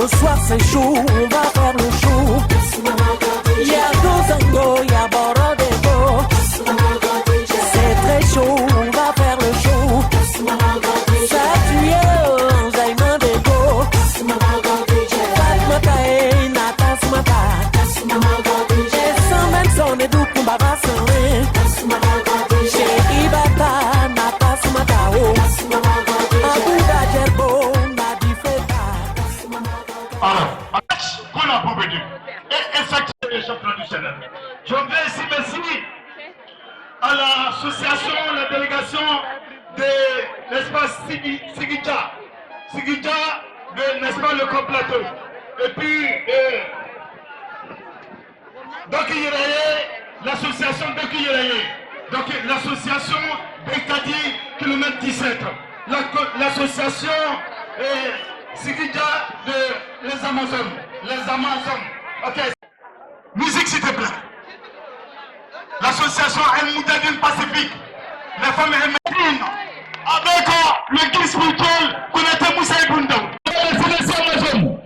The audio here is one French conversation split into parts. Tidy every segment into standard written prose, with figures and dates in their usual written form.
Ce soir c'est chaud, on va faire le show. Y'a Gozango, y'a Borodego. C'est très chaud, on va faire le show. Satuyo, Zaïman Dego. Fatmata et Natas Mata. Et sans même son et d'où qu'on va rassembler. Chez Ibata, Natas Mata. Abouda Djerbo, Nadi Feta. Alors, qu'on a pour venir. Et effectivement, les champions du Sénat. Je voudrais ici merci à l'association, la délégation de l'espace Sigidja. Sigidja, n'est-ce pas, le compléteur. Et puis, l'association Dokiyeraye. Donc, l'association Bekadi, kilomètre 17. L'association Sigidja de les Amazones. Les Amazones. Ok. Musique, s'il te plaît. L'association El Moudadine Pacifique. Les femmes El avec le guide spirituel Kounete Moussa Ibunda. Les Amazones.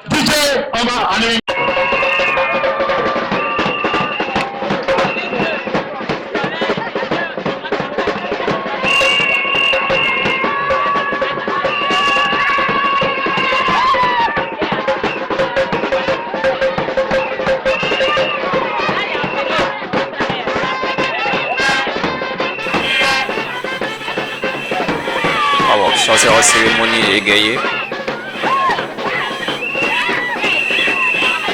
DJ, on va aller. La cérémonie égayée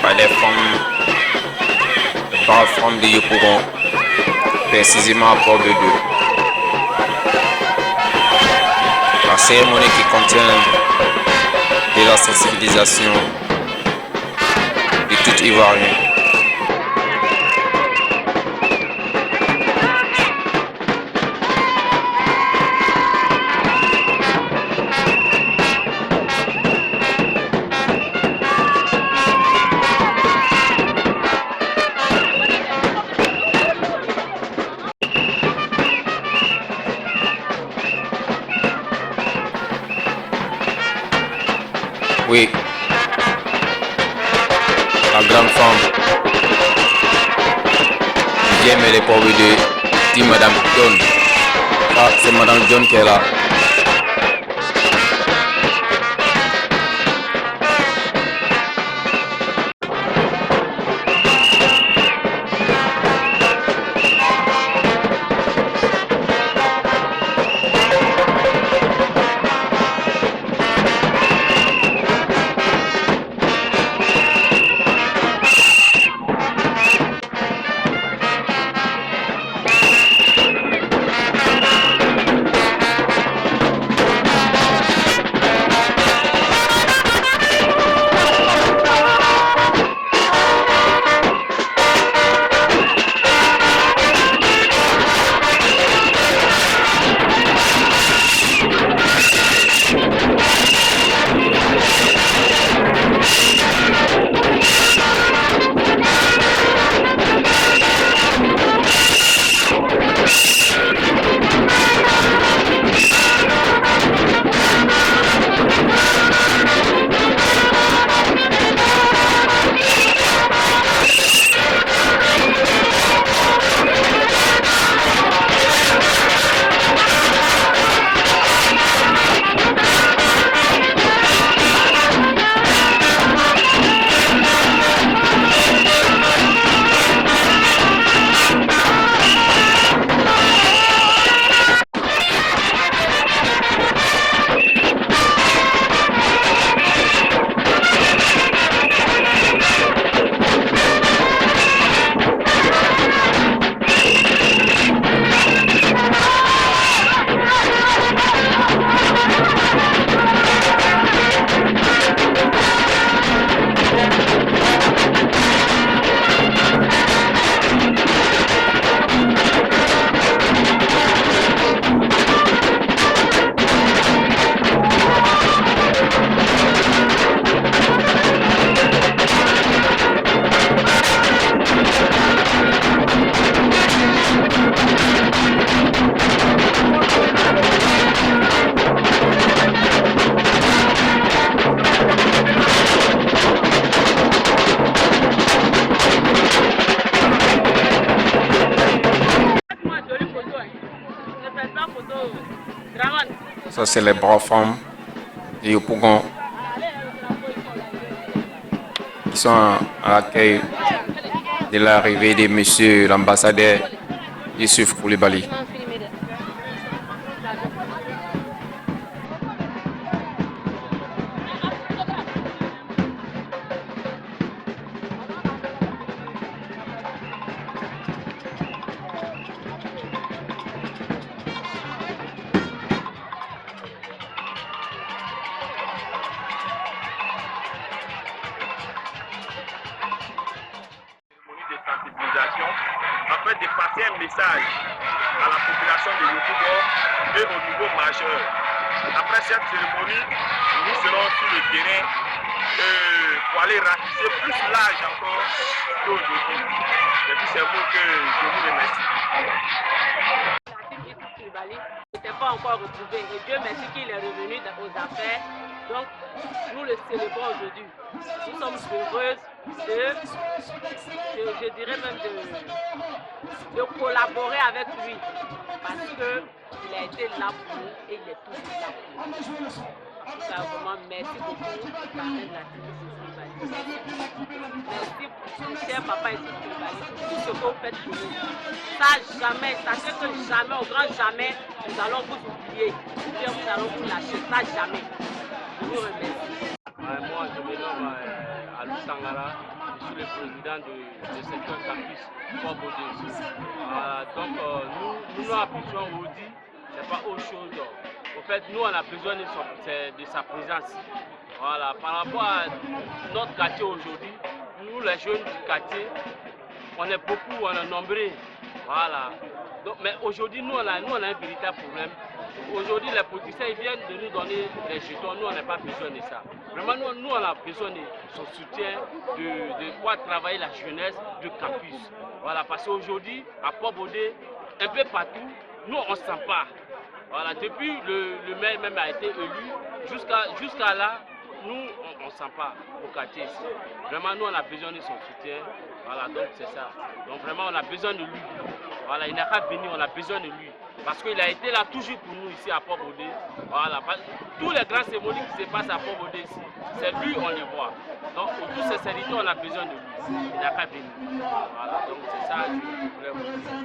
par les femmes, par femmes de Yopougon, précisément à Port de Deux. La cérémonie qui contient de la sensibilisation de tout Ivoirien. Oui, la grande femme, j'aime les pauvres de Madame John. Ah, c'est Madame John qui est là. Ça, c'est les braves femmes de Yopougon qui sont à l'accueil de l'arrivée de monsieur l'ambassadeur Youssouf Koulibaly. Afin de passer un message à la population de Yopougon et au niveau majeur. Après cette cérémonie, nous serons sur le terrain pour aller ratisser plus large encore qu'aujourd'hui. Et puis c'est vous que je vous remercie. Il n'était pas encore retrouvé et Dieu merci qu'il est revenu aux affaires. Donc nous le célébrons aujourd'hui. Nous sommes heureuses je dirais même de collaborer avec lui parce qu'il a été là pour nous et il est toujours là pour nous. Ça, vraiment, merci beaucoup. Merci, cher papa et tout ce que vous faites pour nous. Ça, jamais, sachez que jamais, au grand jamais, nous allons vous oublier. Ou bien nous allons vous lâcher. Ça, jamais. Je vous remercie. Moi, je me nomme Alou Sangara. Je suis le président du secteur campus Port Baudé. Donc, nous appuyons aujourd'hui, ce n'est pas autre chose. En fait, nous, on a besoin de sa présence. Voilà. Par rapport à notre quartier aujourd'hui, nous, les jeunes du quartier, on est beaucoup, on est nombreux. Voilà. Donc, mais aujourd'hui, nous, on a un véritable problème. Aujourd'hui, les politiciens ils viennent de nous donner des jetons. Nous, on n'a pas besoin de ça. Vraiment, nous, on a besoin de son soutien, de pouvoir travailler la jeunesse du campus. Voilà, parce qu'aujourd'hui, à Port-Baudé, un peu partout, nous, on ne sent pas. Voilà, depuis le maire même a été élu, jusqu'à là, nous, on ne sent pas au quartier ici. Vraiment, nous, on a besoin de son soutien. Voilà, donc c'est ça. Donc vraiment, on a besoin de lui. Voilà, il n'a qu'à venir, on a besoin de lui. Parce qu'il a été là toujours pour nous ici à Port-Baudé. Voilà, tous les grands cérémonies qui se passent à Port-Baudé ici, c'est lui, on les voit. Donc, pour tous ces serviteurs, on a besoin de lui. Il n'a qu'à venir. Voilà, donc c'est ça, je voulais vous dire.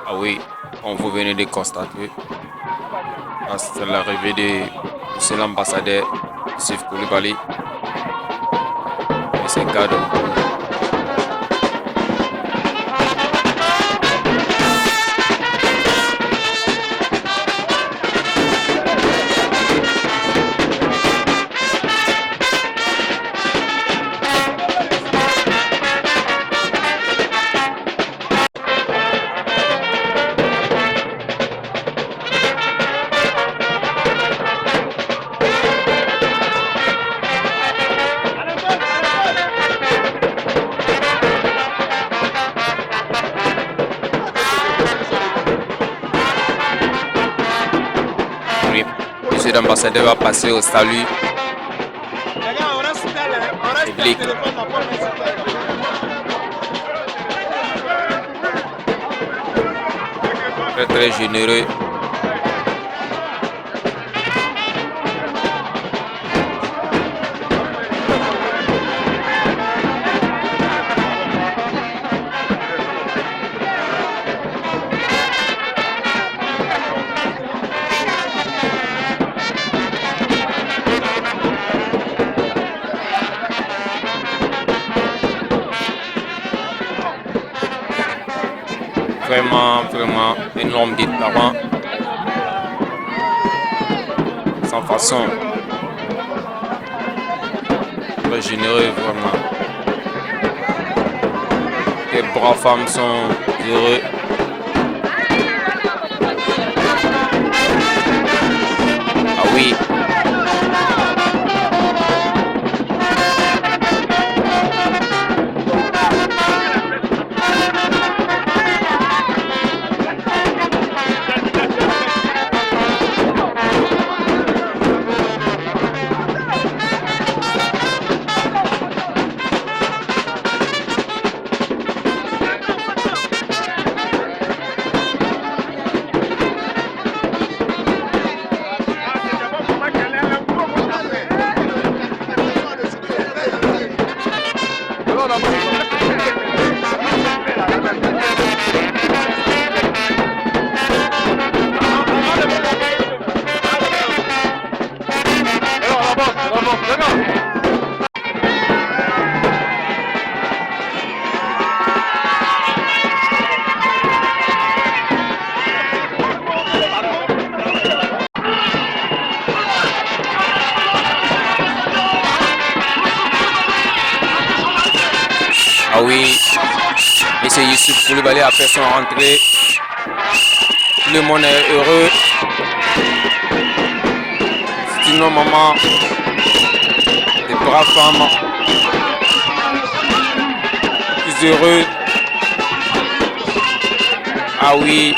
Ah oui, comme vous venez de constater, c'est l'arrivée de l'ambassadeur Youssouf Koulibaly et ses cadeaux. Monsieur l'ambassadeur va passer au salut public. Très très généreux. Vraiment un homme de talent, sans façon, très généreux vraiment. Les braves femmes sont heureux. Ah oui. Ah oui, M. Youssouf Koulibaly a fait son rentrée. Tout le monde est heureux. C'est une maman, des braves femmes, plus heureux. Ah oui.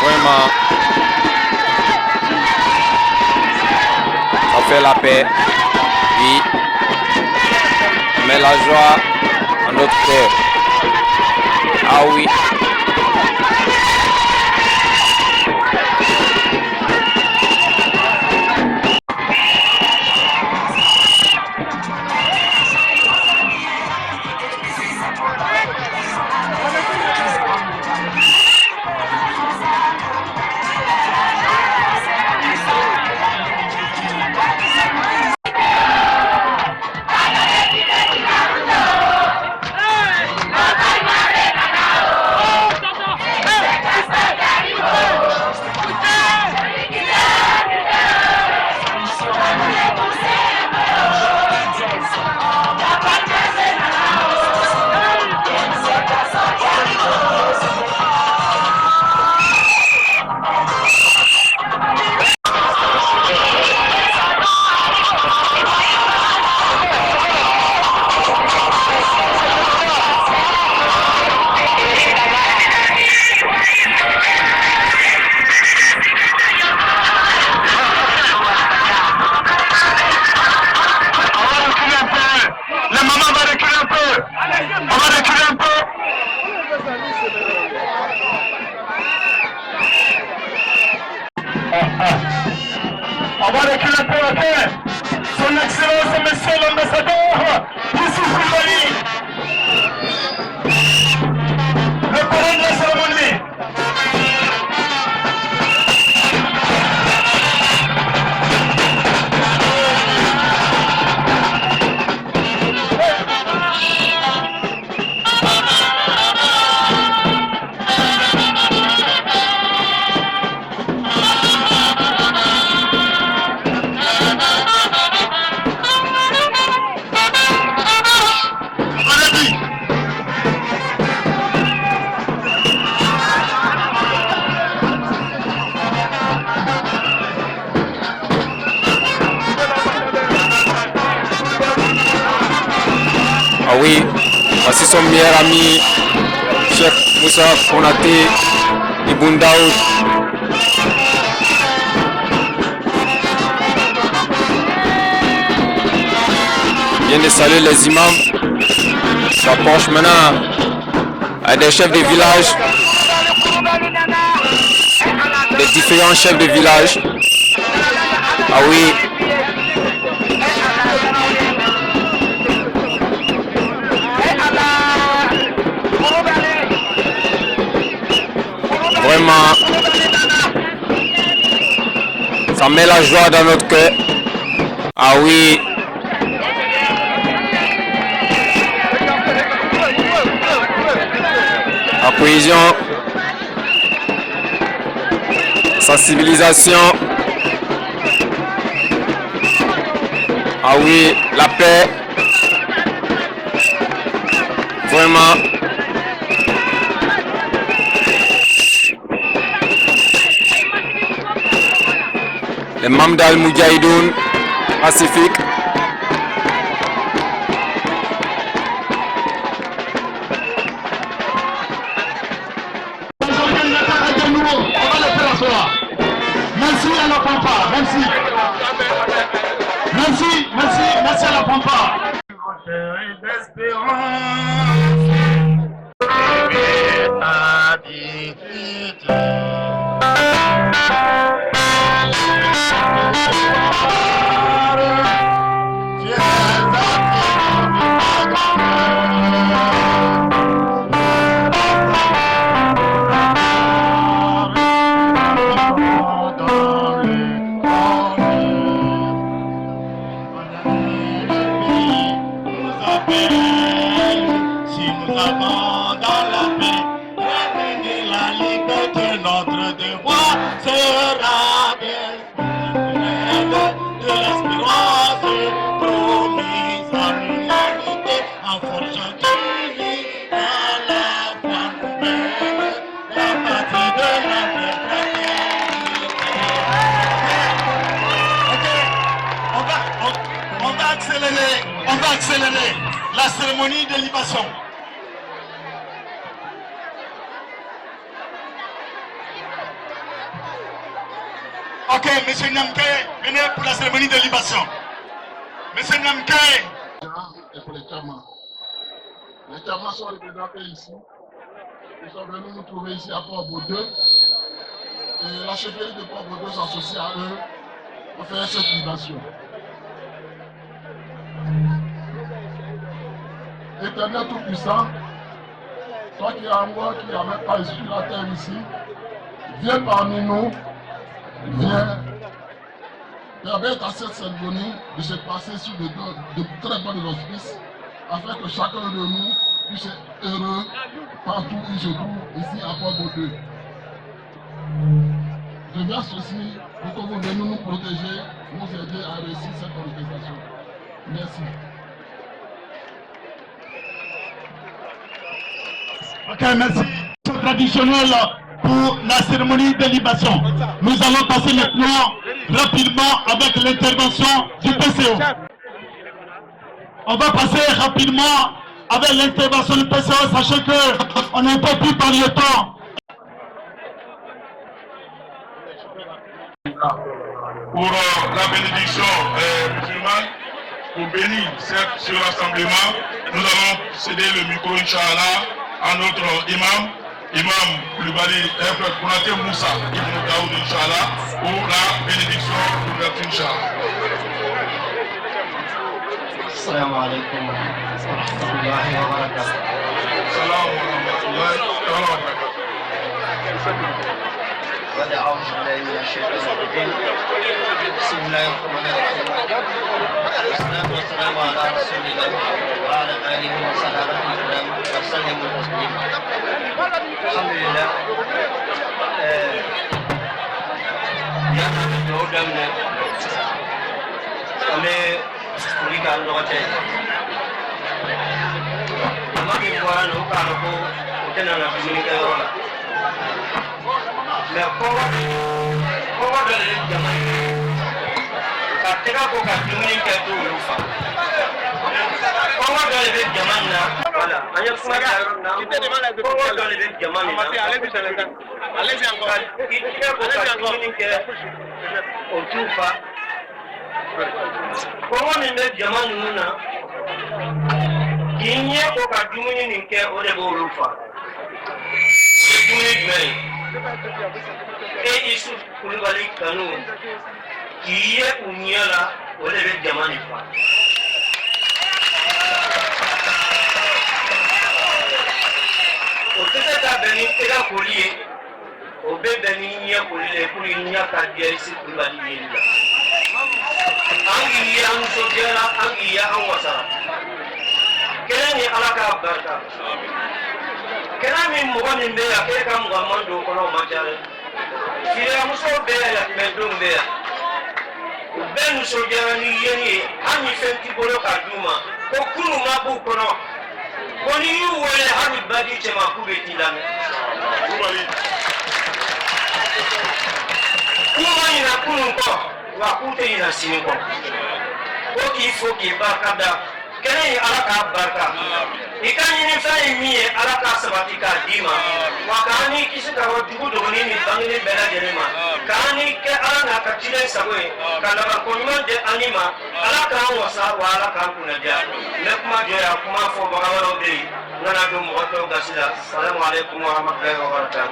Vraiment. Ça fait la paix, oui, mais la joie en notre cœur. Ah oui. On va reculer un peu, ok? Son Excellence, Monsieur l'ambassadeur, Youssouf Koulibaly, le parrain de la cérémonie. Ah oui, voici son meilleur ami, Chef Moussa Konaté, Ibn Daoud. Il vient de saluer les imams. S'approche maintenant à des chefs de village, des différents chefs de village. Ah oui. Vraiment, ça met la joie dans notre cœur. Ah oui. La cohésion, sensibilisation. Ah oui, la paix. Vraiment. Les membres d'Al-Moudjahidoun Pacifique. Merci à la pampa, merci. Merci à la pampa. sera belle de l'espérance promise à l'humanité en forgeant du lit dans la foi nouvelle, la partie de la fraternité. On va accélérer la cérémonie de libation. Ok, M. Namke, venez pour la cérémonie de libation. M. Namke. Et pour les Tchamas. Les Tchamas sont représentés ici. Ils sont venus nous trouver ici à Port-Baudeux. Et la chefferie de Port-Baudeux s'associe à eux pour faire cette libation. Éternel Tout-Puissant, toi qui es en moi, qui n'as même pas issu la terre ici, viens parmi nous, viens permettre à cette cérémonie de se passer sur de très bonnes auspices, afin que chacun de nous puisse être heureux partout où il se trouve, ici à Port-Baudeux. Je verse ceci pour que vous veniez nous protéger, nous aider à réussir cette manifestation. Merci. Ok, merci. Traditionnel pour la cérémonie de libation. Nous allons passer maintenant rapidement avec l'intervention du PCO. On va passer rapidement avec l'intervention du PCO, sachez qu'on est un peu plus par le temps. Pour la bénédiction musulmane, pour bénir ce rassemblement, nous allons céder le micro, Inch'Allah, à notre imam, Imam Koulibaly Konaté Moussa, Ibn Daoud, Inch'Allah, pour la bénédiction d'ouverture, Inch'Allah. Assalamu alaikum wa rahmatullahi wa barakatuh. Salam wa rahmatullahi wa barakatuh. أعوذ بالله من الشيطان الرجيم. بسم الله الرحمن الرحيم. والصلاة والسلام على رسول الله وعلى آله وصحبه الكرام وسلم تسليما. الحمد لله. يا دودنا أمي كوليكا لغتي. أما بيقولنا نوكانو وكنا نبني كيرولا. Mais comment donner le diamant? Quand tu as beaucoup de monde qui est tout le temps. Comment donner le diamant là? Voilà. On y a quoi là? Comment donner le diamant là? Allez-y encore. Il y a beaucoup de monde qui est au tout pas. Comment donner le diamant nous là? Il y a beaucoup de monde qui est au début le temps. C'est tout le monde. Et Issouf Koulibaly Kano qui est au Niala au lever de Manifa. Au fait à Benin, c'est la collier. Au Béni, il y a collier pour une yaka de Issouf Koulibaly. Anguilla, un sogera, Anguilla, un wasara. Quel est Alaka Barka? Kenami mugani mbeya keka mugamando kono majale sire muso beya medum beya ben sojara ni yeni hani fenti bolo kaduma ko kunu mabu kono koni yu wole hani badi chema kubeti lame kuma ina kunu ko wa kute ina sinko ko ki foki bakada kene alaka barka ikani ni fay miye alaka sabati ka dima wakani kisika wajugu dogoni ni bangini bela jerema kani ke alana ka chile sabwe kana ba konman de anima alaka wasa wa alaka kunaja nekuma je ya kuma fo bagawaro be ngana do mo to gasila assalamu alaikum wa rahmatullahi wa barakatuh.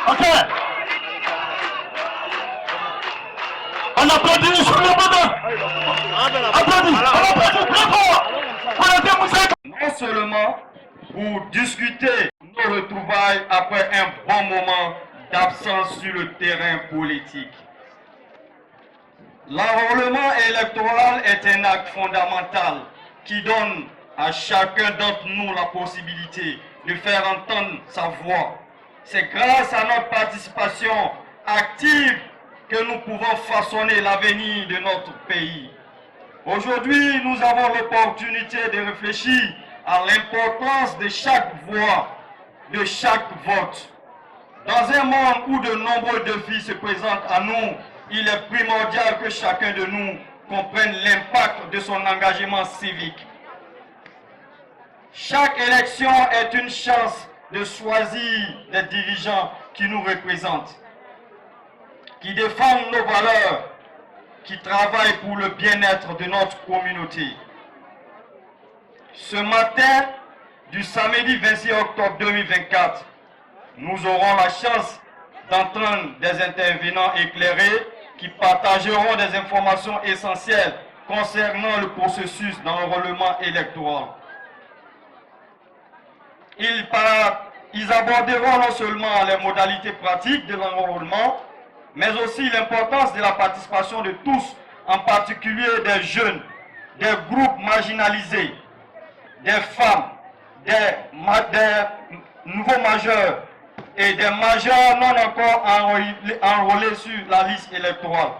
Ok. On applaudit sur le bonheur. Applaudis. On applaudit très fort. Non seulement pour discuter nos retrouvailles après un bon moment d'absence sur le terrain politique. L'enrôlement électoral est un acte fondamental qui donne à chacun d'entre nous la possibilité de faire entendre sa voix. C'est grâce à notre participation active que nous pouvons façonner l'avenir de notre pays. Aujourd'hui, nous avons l'opportunité de réfléchir à l'importance de chaque voix, de chaque vote. Dans un monde où de nombreux défis se présentent à nous, il est primordial que chacun de nous comprenne l'impact de son engagement civique. Chaque élection est une chance de choisir des dirigeants qui nous représentent, qui défendent nos valeurs, qui travaillent pour le bien-être de notre communauté. Ce matin du samedi 26 octobre 2024, nous aurons la chance d'entendre des intervenants éclairés qui partageront des informations essentielles concernant le processus d'enrôlement électoral. Ils aborderont non seulement les modalités pratiques de l'enrôlement, mais aussi l'importance de la participation de tous, en particulier des jeunes, des groupes marginalisés, des femmes, des nouveaux majeurs et des majeurs non encore enrôlés sur la liste électorale.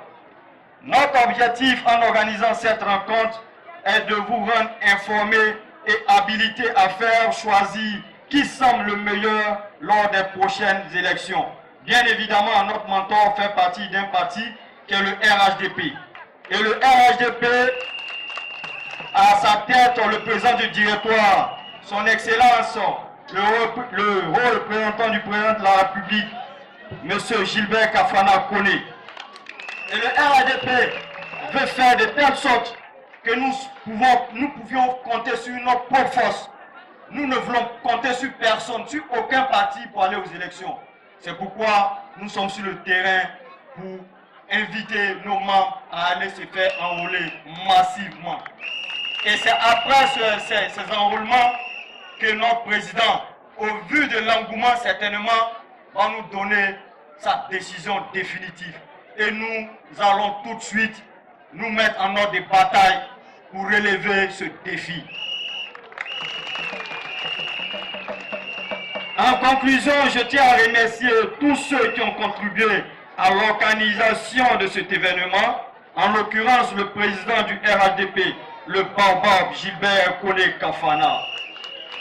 Notre objectif en organisant cette rencontre est de vous rendre informés et habilités à faire choisir qui semble le meilleur lors des prochaines élections. Bien évidemment, notre mentor fait partie d'un parti qui est le RHDP. Et le RHDP a à sa tête le président du directoire, son Excellence, le haut représentant du président de la République, M. Gilbert Kafana Koné. Et le RHDP veut faire de telle sorte que nous pouvions compter sur notre propre force. Nous ne voulons compter sur personne, sur aucun parti pour aller aux élections. C'est pourquoi nous sommes sur le terrain pour inviter nos membres à aller se faire enrôler massivement. Et c'est après ces enrôlements que notre président, au vu de l'engouement certainement, va nous donner sa décision définitive. Et nous allons tout de suite nous mettre en ordre de bataille pour relever ce défi. En conclusion, je tiens à remercier tous ceux qui ont contribué à l'organisation de cet événement, en l'occurrence le président du RHDP, le baobab Gilbert Koné Kafana,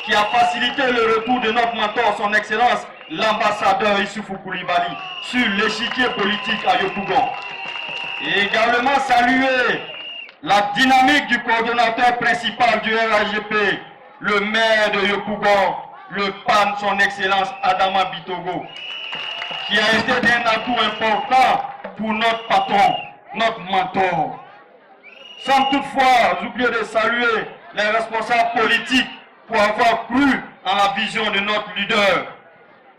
qui a facilité le retour de notre mentor, son Excellence, l'ambassadeur Issoufou Koulibaly, sur l'échiquier politique à Yopougon. Et également saluer la dynamique du coordonnateur principal du RHDP, le maire de Yopougon, le PAN, son Excellence Adama Bitogo, qui a été d'un atout important pour notre patron, notre mentor. Sans toutefois oublier de saluer les responsables politiques pour avoir cru en la vision de notre leader.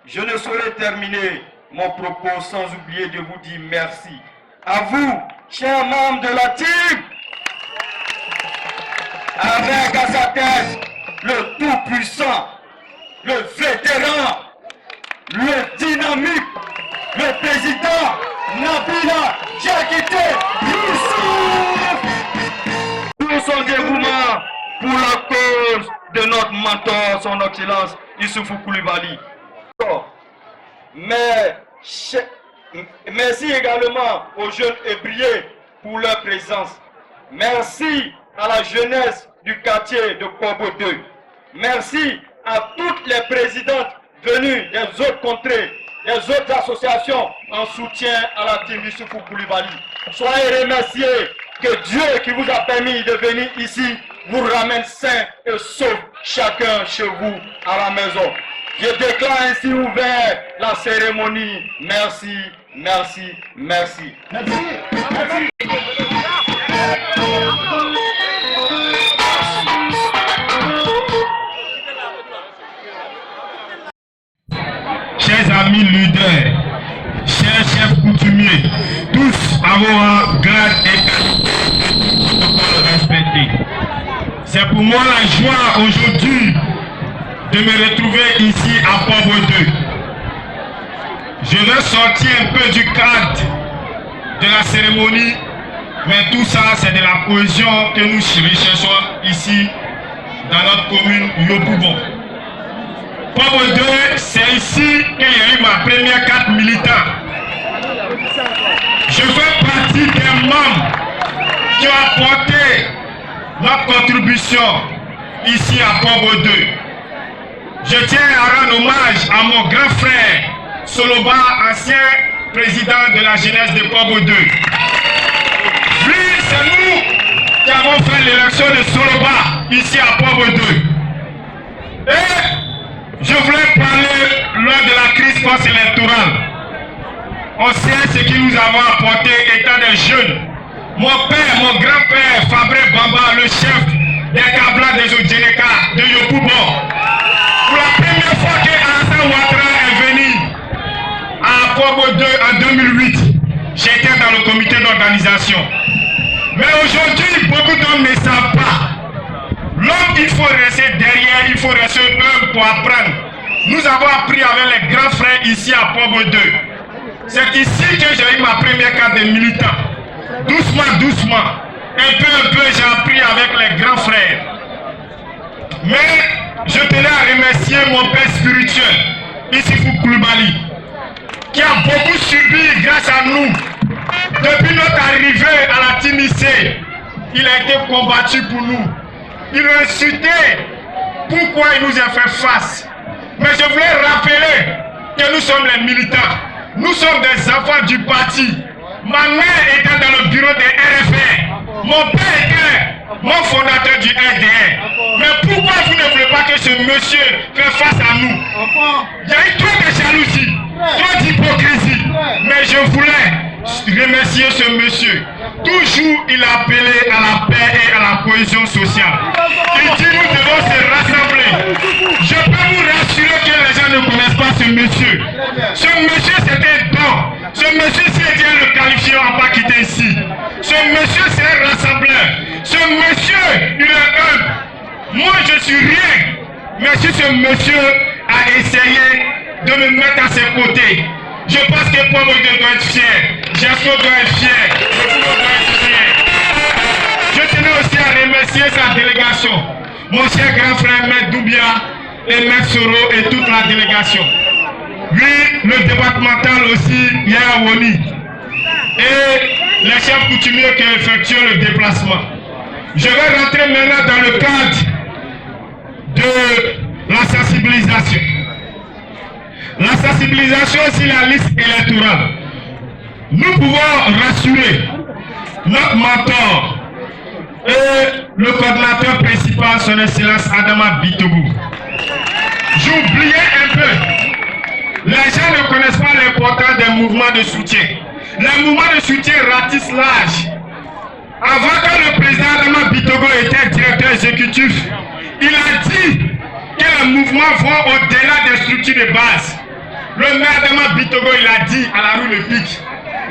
Je ne saurais terminer mon propos sans oublier de vous dire merci. À vous, chers membres de la team, avec à sa tête le tout-puissant, le vétéran, le dynamique, le président Nabila Diakité Youssouf, pour son dévouement pour la cause de notre mentor, son Excellence Issoufou Koulibaly. Mais merci également aux jeunes ébriés pour leur présence. Merci à la jeunesse du quartier de Kobo 2. Merci à toutes les présidentes venues des autres contrées, des autres associations en soutien à la team Issoufou Koulibaly. Soyez remerciés, que Dieu qui vous a permis de venir ici vous ramène sain et sauf chacun chez vous à la maison. Je déclare ainsi ouvert la cérémonie. Merci, merci, merci. Merci. Merci. Chers amis leaders, chers chefs coutumiers, tous à vos grades et respectés. C'est pour moi la joie aujourd'hui de me retrouver ici à Pauvre 2. Je vais sortir un peu du cadre de la cérémonie, mais tout ça c'est de la cohésion que nous recherchons ici dans notre commune Yopougon. Pobo 2, c'est ici qu'il y a eu ma première carte militant. Je fais partie des membres qui ont apporté notre contribution ici à Pobo 2. Je tiens à rendre hommage à mon grand frère Soloba, ancien président de la jeunesse de Pobo 2. Lui, c'est nous qui avons fait l'élection de Soloba ici à Pobo 2. Et je voulais parler lors de la crise post-électorale. On sait ce que nous avons apporté étant des jeunes. Mon père, mon grand-père, Fabre Bamba, le chef des Kabla des Odjeneka de Yopougon. Pour la première fois que Alassane Ouattara est venu à Pobo 2 en 2008, j'étais dans le comité d'organisation. Mais aujourd'hui, beaucoup d'hommes ne savent pas. L'homme, il faut rester derrière, il faut rester humble pour apprendre. Nous avons appris avec les grands frères ici à Pobo 2. C'est ici que j'ai eu ma première carte de militant. Doucement, doucement. Un peu, j'ai appris avec les grands frères. Mais je tenais à remercier mon père spirituel, Issifou Koulibaly, qui a beaucoup subi grâce à nous. Depuis notre arrivée à la Timissé, il a été combattu pour nous. Il a insulté pourquoi il nous a fait face. Mais je voulais rappeler que nous sommes les militants. Nous sommes des enfants du parti. Ma mère était dans le bureau des RFR. Mon père était mon fondateur du RDR. Mais pourquoi vous ne voulez pas que ce monsieur fasse face à nous? Il y a eu trop de jalousie, trop d'hypocrisie. Mais je voulais remercier ce monsieur. Toujours il a appelé à la paix et à la cohésion sociale. Il dit nous devons se rassembler. Je peux vous rassurer que les gens ne connaissent pas ce monsieur. Ce monsieur c'était un don. Ce monsieur, si Dieu le qualifie, on ne va pas quitter ici. Ce monsieur c'est un rassembleur. Ce monsieur, il est humble. Moi je suis rien. Mais si ce monsieur a essayé de me mettre à ses côtés, je pense que Pobo 2 doit être fier. Jasco doit être fier. Le Pobo doit être fier. Je tenais aussi à remercier sa délégation. Mon cher grand frère Maître Doubia et Maître Soro et toute la délégation. Lui, le départemental aussi, Yaya Woni. Et les chefs coutumiers qui effectuent le déplacement. Je vais rentrer maintenant dans le cadre de la sensibilisation. La sensibilisation sur la liste électorale. Nous pouvons rassurer notre mentor et le coordinateur principal, son excellence Adama Bitogo. J'oubliais un peu. Les gens ne connaissent pas l'importance des mouvements de soutien. Les mouvements de soutien ratissent l'âge. Avant que le président Adama Bitogo était directeur exécutif, il a dit que les mouvements vont au-delà des structures de base. Le maire Adama Bitogo, il a dit à la rue Le Pic.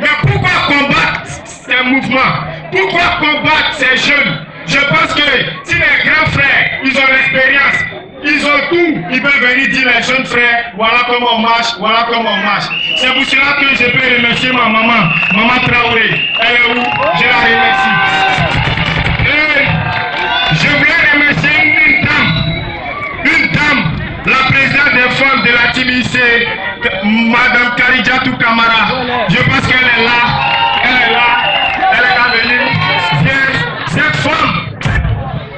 Mais pourquoi combattre ces mouvements? Pourquoi combattre ces jeunes? Je pense que si les grands frères, ils ont l'expérience, ils ont tout, ils peuvent venir dire les jeunes frères, voilà comment on marche, voilà comment on marche. C'est pour cela que je peux remercier ma maman, Maman Traoré. Elle est où? Je la remercie. Et je voulais remercier une dame, la présidente des femmes de la TBC, Madame Karidjatou Kamara. Je pense qu'elle est là, elle est là venue. Cette femme,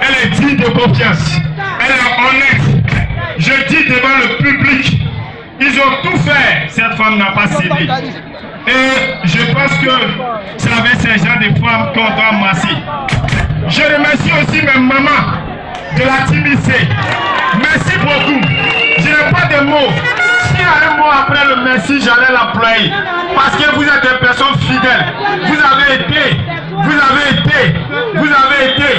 elle est digne de confiance, elle est honnête. Je dis devant le public, ils ont tout fait, cette femme n'a pas cédé. Et je pense que c'est avec ces gens de femmes qu'on doit masser. Je remercie aussi mes mamans de la TBC. Merci beaucoup. Je n'ai pas de mots. Si à un mot après le merci, j'allais l'employer. Parce que vous êtes des personnes fidèles. Vous avez été.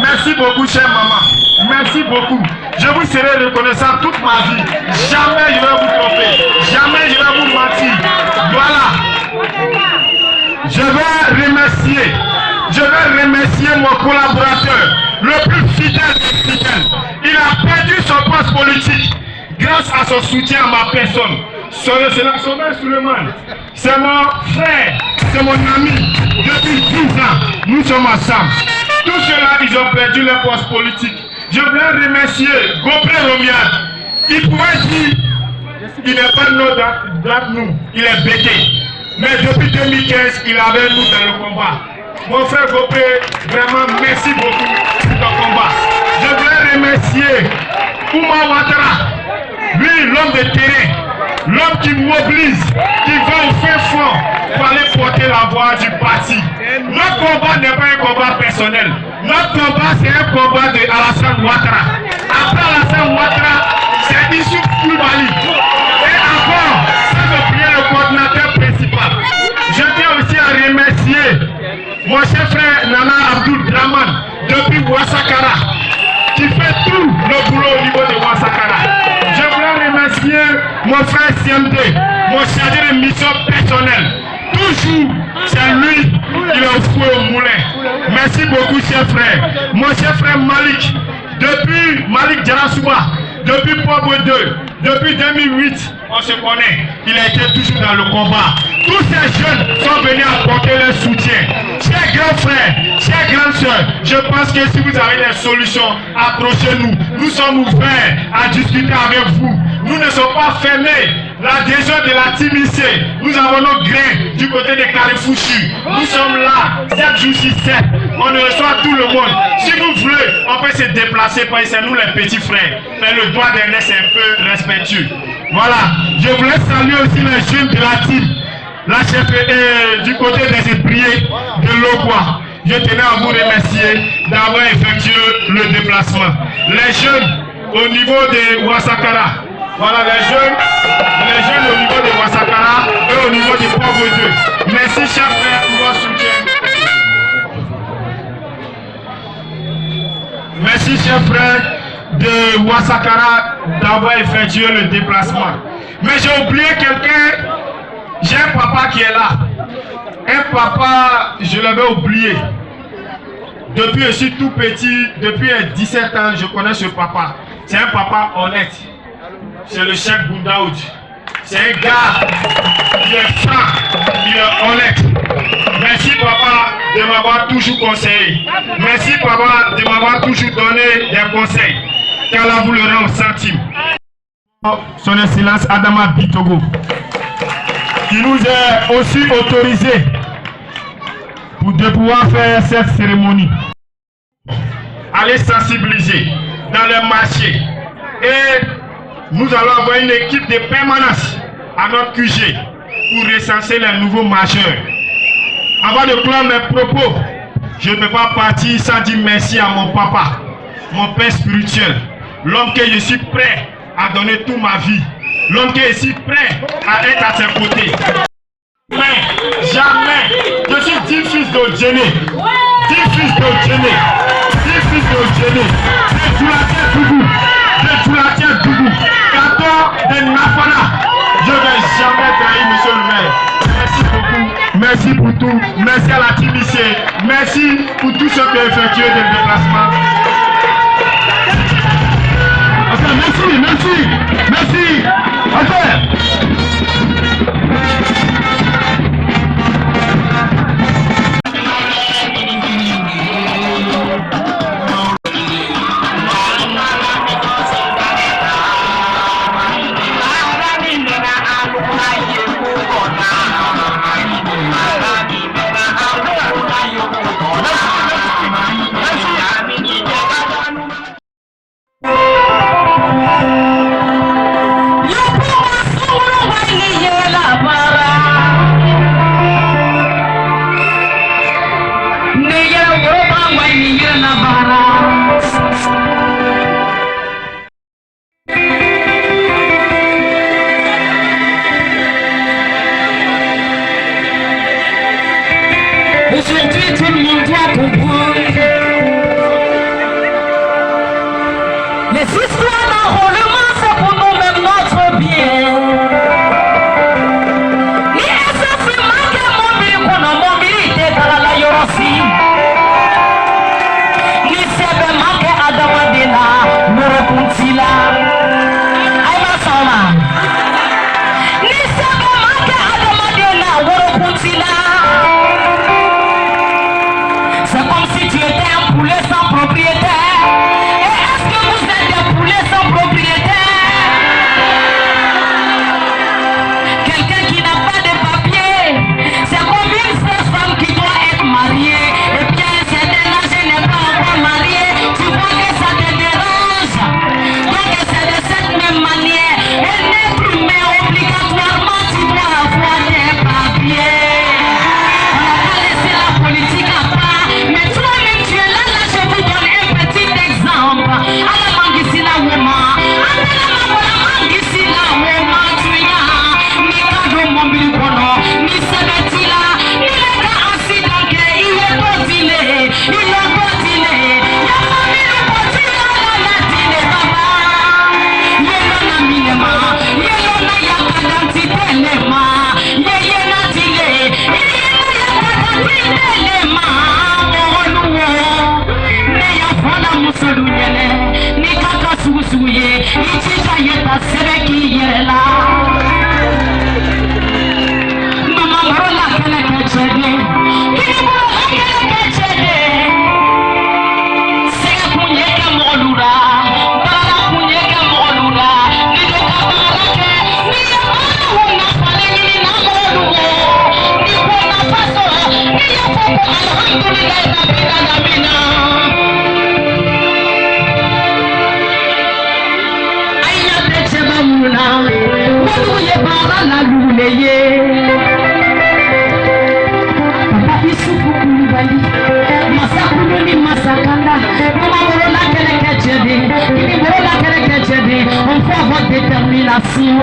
Merci beaucoup, chère maman. Merci beaucoup. Je vous serai reconnaissant toute ma vie. Jamais je vais vous tromper. Jamais je vais vous mentir. Voilà. Je vais remercier mon collaborateur, le plus fidèle des fidèles. Il a perdu son poste politique grâce à son soutien à ma personne. C'est la Sommel Suleiman. C'est mon frère, c'est mon ami. Depuis 10 ans, nous sommes ensemble. Tous ceux-là, ils ont perdu leur poste politique. Je voulais remercier Gopré Romian. Il pourrait dire qu'il n'est pas notre nous, il est bêté. Mais depuis 2015, il avait nous dans le combat. Mon frère Gopré, vraiment merci beaucoup pour ton combat. Je voulais remercier Ouma Ouattara, lui l'homme de terrain, l'homme qui mobilise, qui va au fin fond pour aller porter la voix du parti. Notre combat n'est pas un combat personnel. Notre combat, c'est un combat de Alassane Ouattara. Après Alassane Ouattara, c'est Issouf Koulibaly. Et encore, c'est le prier le coordinateur principal. Je tiens aussi à remercier mon cher frère Nana Abdul Draman depuis Ouassakara, qui fait tout le boulot au niveau de Ouassakara. Je voulais remercier mon frère CMD, mon chargé de mission personnelle. Toujours, c'est lui qui est au fouet au moulin. Merci beaucoup, cher frère. Mon cher frère Malik, depuis Malik Djarasouba, depuis Pobo 2, depuis 2008, on se connaît. Il a été toujours dans le combat. Tous ces jeunes sont venus apporter leur soutien. Chers grands frères, chers grandes soeurs, je pense que si vous avez des solutions, approchez-nous. Nous sommes ouverts à discuter avec vous. Nous ne sommes pas fermés. L'adhésion de la TIMIC, nous avons nos grains du côté de Carifouchu. Nous sommes là, 7 jours sur 7. On reçoit tout le monde. Si vous voulez, on peut se déplacer par ici, nous les petits frères. Mais le doigt d'Ernest est un peu respectueux. Voilà. Je voulais saluer aussi les jeunes de la team. La chef du côté des épriers de Logwa. Je tenais à vous remercier d'avoir effectué le déplacement. Les jeunes au niveau de Ouassakara. Voilà les jeunes au niveau de Ouassakara et au niveau du Pogo 2. Merci chers frères pour votre soutien. Merci chers frères de Ouassakara d'avoir effectué le déplacement. Mais j'ai oublié quelqu'un. J'ai un papa qui est là. Un papa, je l'avais oublié. Depuis je suis tout petit, depuis 17 ans, je connais ce papa. C'est un papa honnête. C'est le chef Boundaoud. C'est un gars qui est franc, qui est honnête. Merci papa de m'avoir toujours conseillé. Merci papa de m'avoir toujours donné des conseils. Qu'Allah vous le rend au centime. Son Excellence Adama Bitogo, qui nous est aussi autorisé pour de pouvoir faire cette cérémonie. Aller sensibiliser dans les marchés. Et nous allons avoir une équipe de permanence à notre QG pour recenser les nouveaux marcheurs. Avant de clore mes propos, je ne peux pas partir sans dire merci à mon papa, mon père spirituel, l'homme que je suis prêt à donner toute ma vie, l'homme que je suis prêt à être à ses côtés. Mais jamais, je suis 10 fils de Djéné, 10 fils de Djéné, 10 fils de Djéné, de Djoulatia Dougou, de Djoulatia Dougou, 14 de Nafana. Je ne vais jamais trahir monsieur le maire. Merci beaucoup, merci pour tout, merci à la TIMIC, merci pour tout ce que effectué de déplacement. Merci. Aujourd'hui, tout le monde doit comprendre. Les histoires d'enrôlement, c'est pour nous-mêmes notre bien. Ni essentiellement que mon bien qu'on a mobilité dans la Yorosi. Ni simplement que Adam Adela nous raconte là. Aïe ma ni simplement que Adam Adela nous raconte là. C'est comme On voit votre détermination.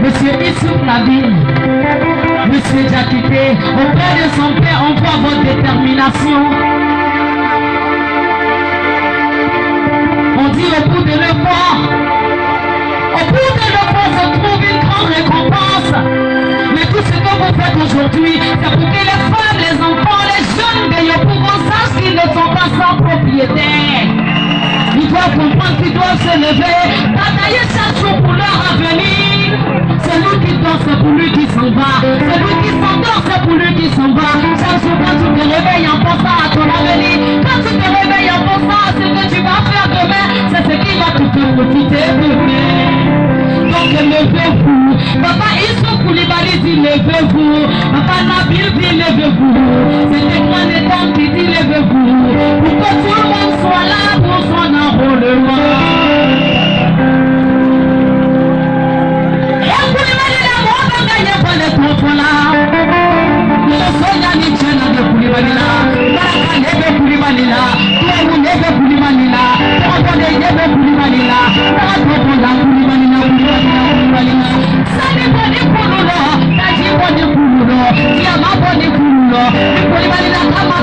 Monsieur Issouf Nabil, Monsieur Diakité, auprès de son père, on voit votre détermination. On dit au bout de l'effort, se trouve une grande récompense. Mais tout ce que vous faites aujourd'hui, c'est pour que les femmes, les enfants, les jeunes de Yopougon sachent qu'ils ne sont pas sans propriétaire. Ils doivent comprendre qu'ils doivent se lever, batailler chaque jour pour leur avenir. Celui qui dort, c'est pour lui qui s'en va. Celui qui s'endort, c'est pour lui qui s'en va. Chaque jour, quand tu te réveilles en pensant à ton avenir, quand tu te réveilles en pensant à ce que tu vas faire demain, c'est ce qui va te faire profiter demain. Donc levez-vous. Papa Issouf Koulibaly dit levez-vous. Papa Nabil dit levez-vous. C'est le grand état qui dit levez-vous. Pour que tout le monde soit là pour son enrôlement.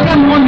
Kama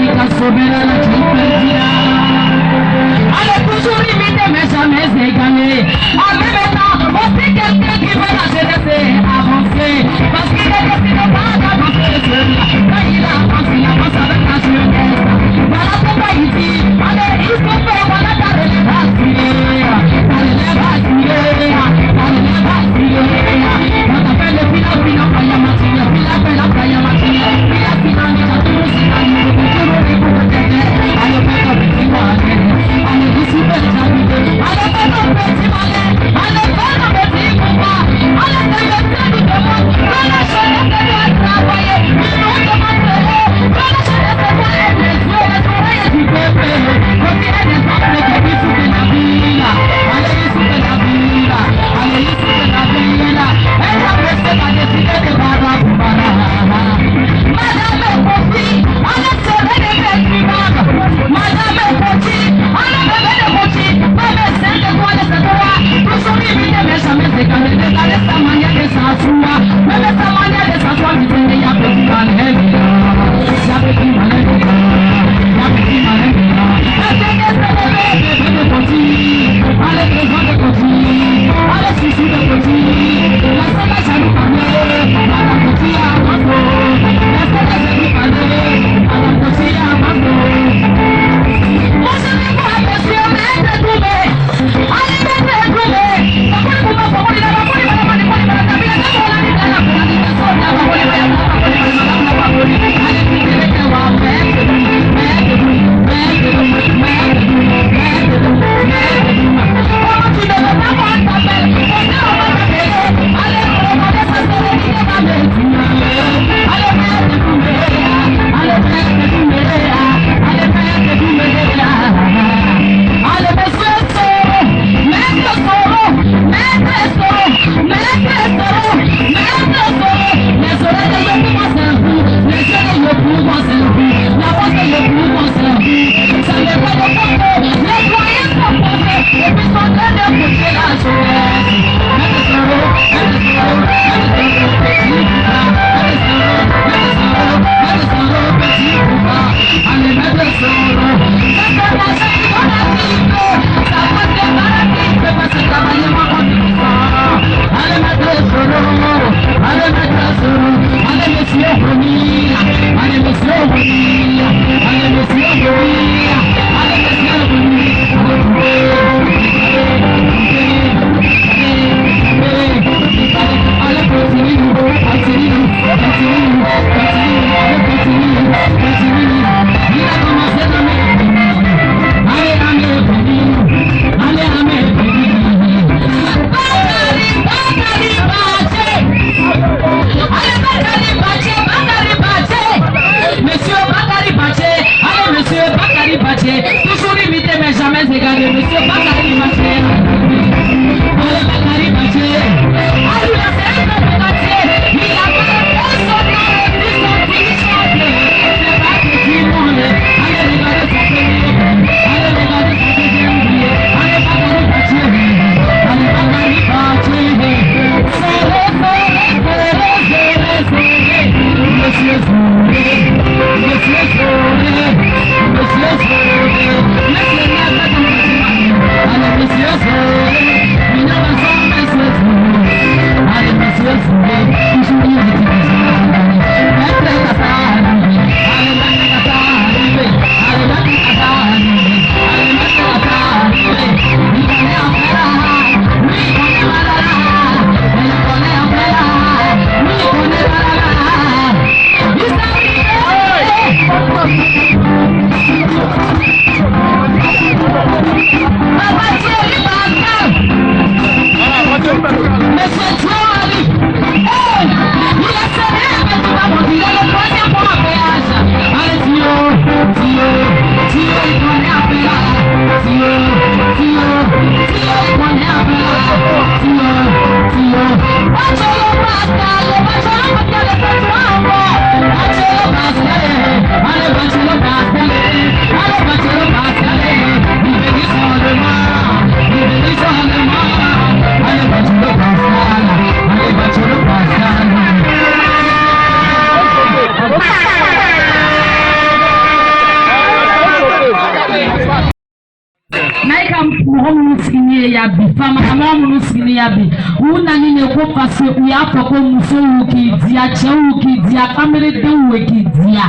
mɔgɔ minnu yabi faamamɔgɔ minnu sigilen yabi u nani ne ko parce que u y'a fɔ ko musow y'u k'i diya cɛw y'u k'i diya kamaledenw y'u k'i diya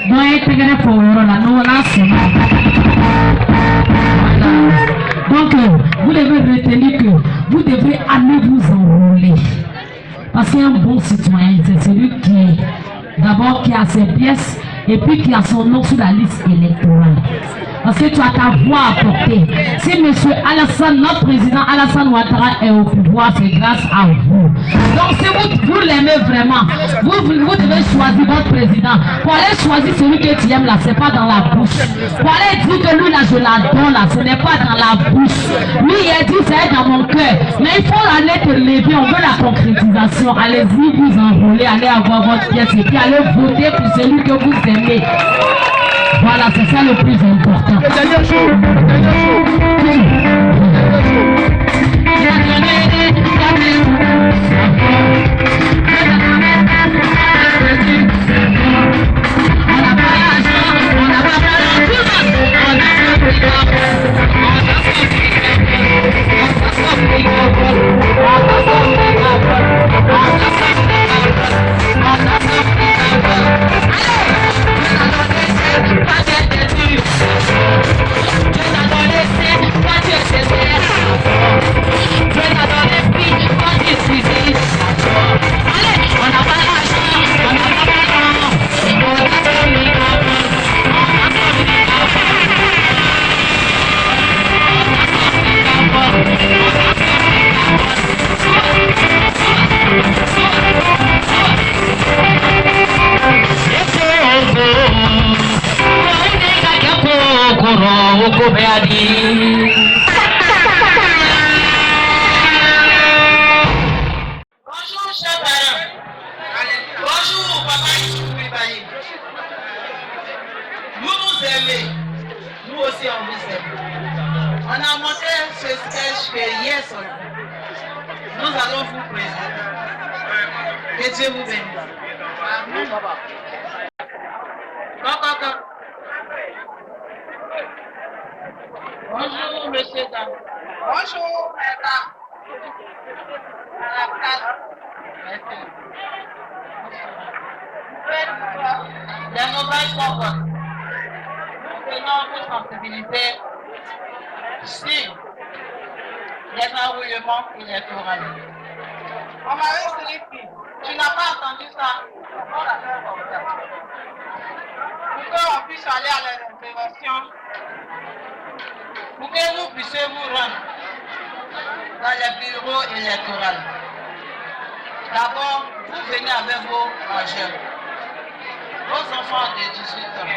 donc e tɛgɛrɛ fɔ o yɔrɔ la n'o n'a sɔnna donc vous devez retenir que vous devez aller vous enrôler parce qu'un bon citoyen c'est celui qui d'abord qui a ses pièces et puis qui a son nom sur la liste électorale. Parce que tu as ta voix à porter. Si M. Alassane, notre président Alassane Ouattara est au pouvoir, c'est grâce à vous. Donc si vous l'aimez vraiment, vous devez choisir votre président. Pour aller choisir celui que tu aimes là, ce n'est pas dans la bouche. Pour aller dire que lui là, je l'adore là, ce n'est pas dans la bouche. Lui, il a dit, c'est dans mon cœur. Mais il faut aller te lever, on veut la concrétisation. Allez-y, vous enrôler, allez avoir votre pièce et puis allez voter pour celui que vous aimez. Voilà, c'est ça le plus important. Bonjour chers parents. Bonjour papa Ibaï. Vous nous aimez. Nous aussi on vous aime. On a monté ce sketch que hier soir. Nous allons vous présenter. Que Dieu vous bénisse. Bonjour monsieur Dam. Bonjour madame. Les nouvelles sont bonnes. Nous prenons vos sensibilités sur les enroulements électoraux. On m'avait dit, tu n'as pas entendu ça? On l'a fait comme ça. Pour qu'on puisse aller à l'intervention, pour que vous puissiez vous rendre dans les bureaux électoraux. D'abord, vous venez avec vos majeurs, vos enfants de 18 ans.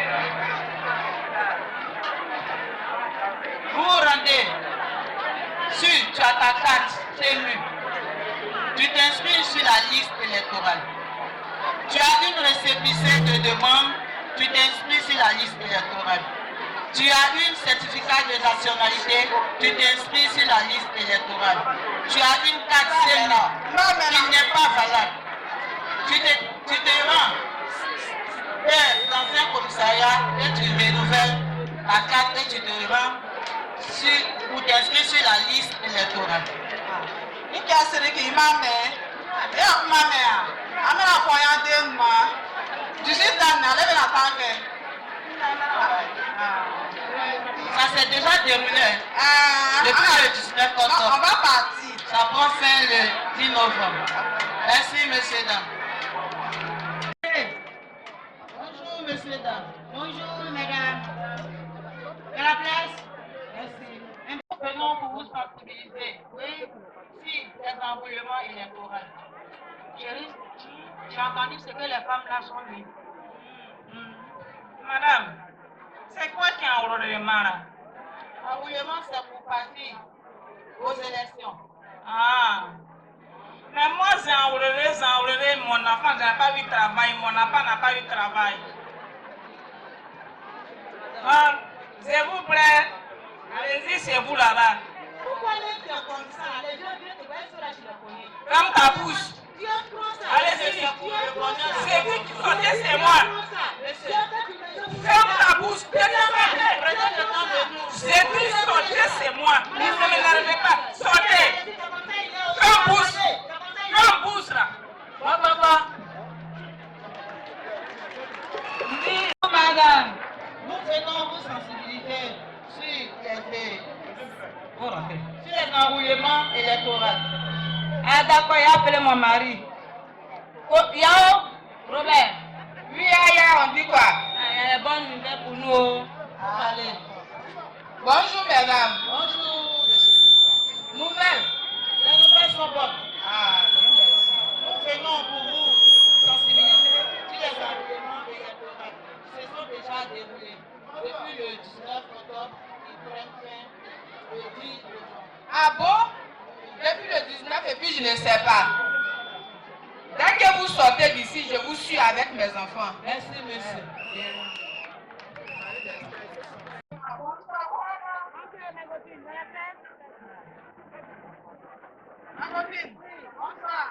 Vous vous rendez, si tu as ta carte CMU, tu t'inscris sur la liste électorale. Tu as une récépissé de demande, tu t'inscris sur la liste électorale. Tu as une certificat de nationalité, tu t'inscris sur la liste électorale. Tu as une carte CMU qui n'est pas valable. Tu te rends dans un commissariat et tu renouvelles la carte et tu te rends pour t'inscrire sur la liste électorale. Ça s'est déjà déroulé depuis le 19 octobre. On va partir. Ça prend fin le 10 novembre. Merci, messieurs, dames. Bonjour, messieurs, dames. Bonjour, mesdames. De la place. Merci. Nous venons pour vous sensibiliser. Oui, si les enroulements électoraux. Chérie, tu as entendu ce que les femmes là sont dites? Madame, c'est quoi qui a enroulement là? Enroulement, c'est pour partir aux élections. Ah. Mais moi, j'ai enroulé, mon enfant n'a pas eu de travail, mon enfant n'a pas eu de travail. Ah, c'est vous prêt? Allez-y, c'est vous là-bas. Pourquoi les gens comme ça? Les gens viennent te voir sur la chiloconie. Ferme ta bouche. Allez-y, c'est vous qui sortez, c'est moi. Ferme ta bouche. J'ai dit sortez, c'est moi. Vous ne m'énervez pas. Sortez. Ferme bouche. Ferme bouche là. Papa. Madame, nous venons vous sensibiliser sur les enroulements électoraux. Ah d'accord, il a appelé mon mari. Yao, Robert. Oui, on dit quoi? Il y a des bonnes nouvelles pour nous. Allez. Bonjour mesdames. Bonjour. Nouvelles. Les nouvelles sont bonnes. Ah, merci. Nous venons pour vous sensibiliser sur les enroulements électoraux. Se sont déjà déroulés depuis le 19 octobre, ils prennent fin le 10 novembre. Ah bon? Depuis le 19 et puis je ne sais pas. Dès que vous sortez d'ici, je vous suis avec mes enfants. Merci, monsieur. Ma copine, bonsoir.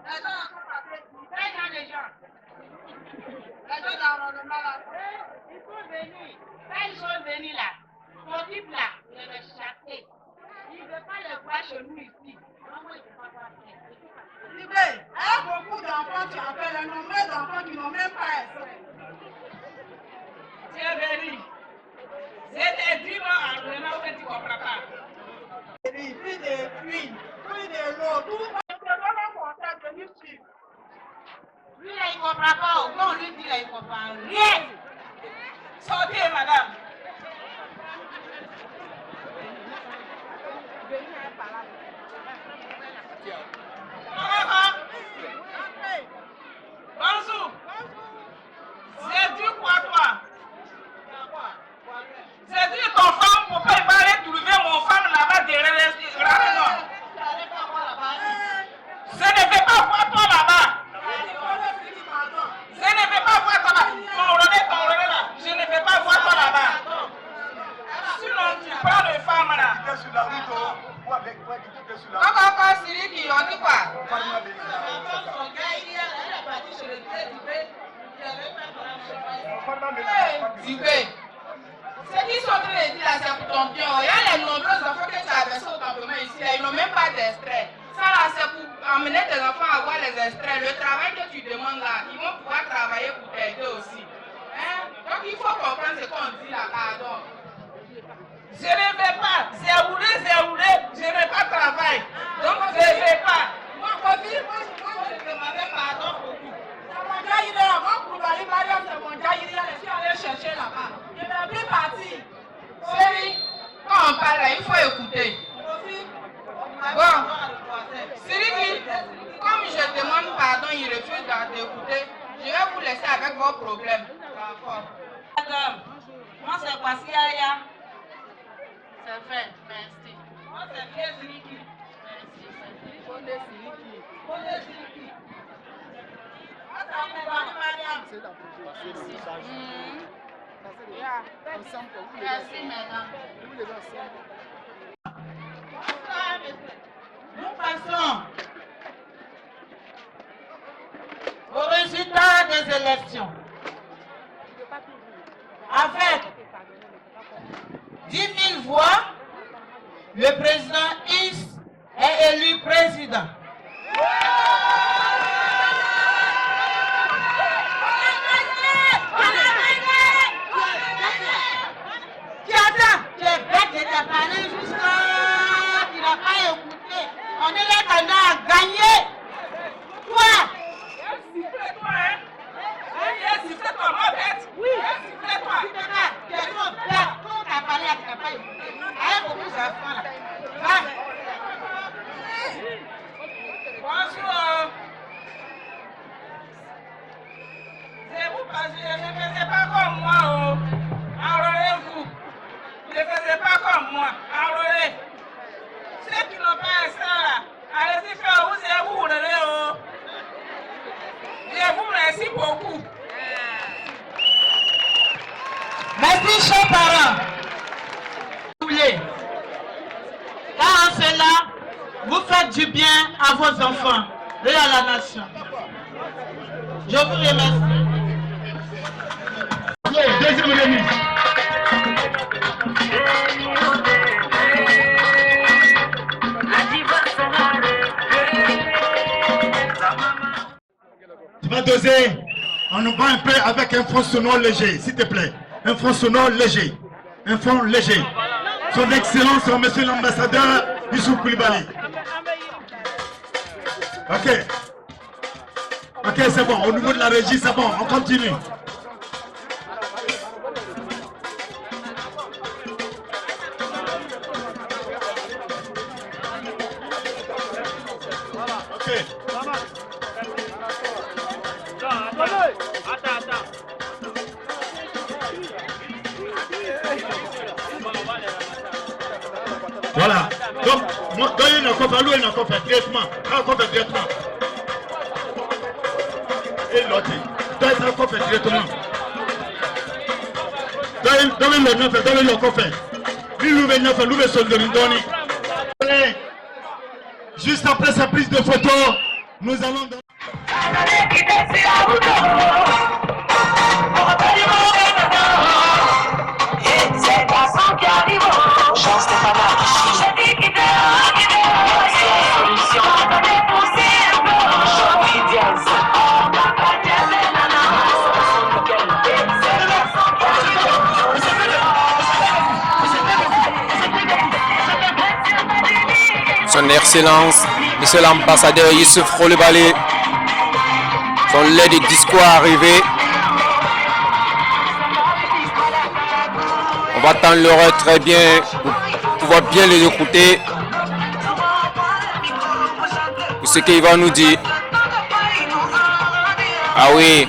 Les gens sont passés. Les gens. Les gens d'enrôlement là. Ils sont venus. Quand ils sont venus là, mon type là, il est chassé. Il ne veut pas le voir chez nous ici. Comment il ne peut pas passer? Libé, il y a beaucoup d'enfants qui appellent, le nombre d'enfants qui n'ont même pas essayé. C'est venu. C'était 10 mois en vraiment où tu ne comprends pas. Plus de pluie, plus de l'eau, tout ça. C'est vraiment pour ça de nous suivre. Lui là, il ne comprend pas. Au moins, on lui dit là, il ne comprend rien. Sortez, madame. Bonjour. C'est du quoi, toi? C'est du ton femme pour pas aller trouver mon femme là-bas derrière moi. Je ne vais pas voir toi là-bas. Je ne vais pas voir toi là. Ton relais là. Je ne vais pas voir toi là-bas. Sinon, tu prends les femmes là. Tu es sur la route ou avec toi qui es sur la route. Encore Siri qui on dit quoi? Ce qu'ils sont en train de dire là, c'est pour ton bien. Il y a les nombreux enfants que tu as versés au campement ici, là, ils n'ont même pas d'extrait. Ça là, c'est pour emmener tes enfants à avoir les extraits. Le travail que tu demandes là, ils vont pouvoir travailler pour t'aider aussi. Hein? Donc il faut comprendre ce qu'on dit là, pardon. Je ne vais pas, c'est roulé, je ne vais pas travailler. Donc je ne vais pas. Moi, copine, moi, je demandais pardon beaucoup. C'est mon gars, il est là-bas pour aller marier, c'est mon gars, il est là, je suis allé chercher là-bas. Je ne vais plus partir. Chérie, quand on parle là, il faut écouter. Bon, Siri, comme je demande pardon, il refuse d'écouter, je vais vous laisser avec vos problèmes. D'accord. Madame, moi c'est Pascalia. C'est fait, merci. Moi c'est bien Siriki. Merci, c'est Siriki. Bonne Siriki. Moi c'est Mariam. Merci, madame. Nous passons au résultat des élections. Avec 10 000 voix, le président Is est élu président. Tu es bête de te parler jusqu'à... Tu n'as pas écouté. On est là maintenant à gagner. Toi. Sifflez-toi, hein. Sifflez-toi, ma bête. Oui. Sifflez-toi. Tu es trop bête. Quand tu as parlé, tu n'as pas écouté. Avec beaucoup d'enfants là. Va. Bonjour. Je ne faisais pas comme moi. Oh. Enrôlez-vous. Ne faisez pas comme moi. Enrôlez. Ceux qui n'ont pas un sang là, allez-y faire vous et vous enrôlez. Oh. Je vous remercie beaucoup. Merci, chers parents. Car en cela, vous faites du bien à vos enfants et à la nation. Je vous remercie. deuxième remise. Tu vas doser. On nous va un peu avec un fond sonore léger, s'il te plaît. Un fond sonore léger. Un fond léger. Son Excellence, Monsieur l'ambassadeur Youssouf Koulibaly. Ok. Ok, c'est bon. Au niveau de la régie, c'est bon. On continue. Ok. Voilà. Donc, il y a un coffre, il y a un coffre directement. Un coffre directement. Et l'autre. Il y a un coffre directement. Donnez le coffre. Lui, soldoni. Juste après sa prise de photo, nous allons... Son Excellence, Monsieur l'ambassadeur Youssouf Koulibaly, son lait de discours arrivé. On va attendre l'heure très bien pour pouvoir bien les écouter. Pour ce qu'il va nous dire. Ah oui.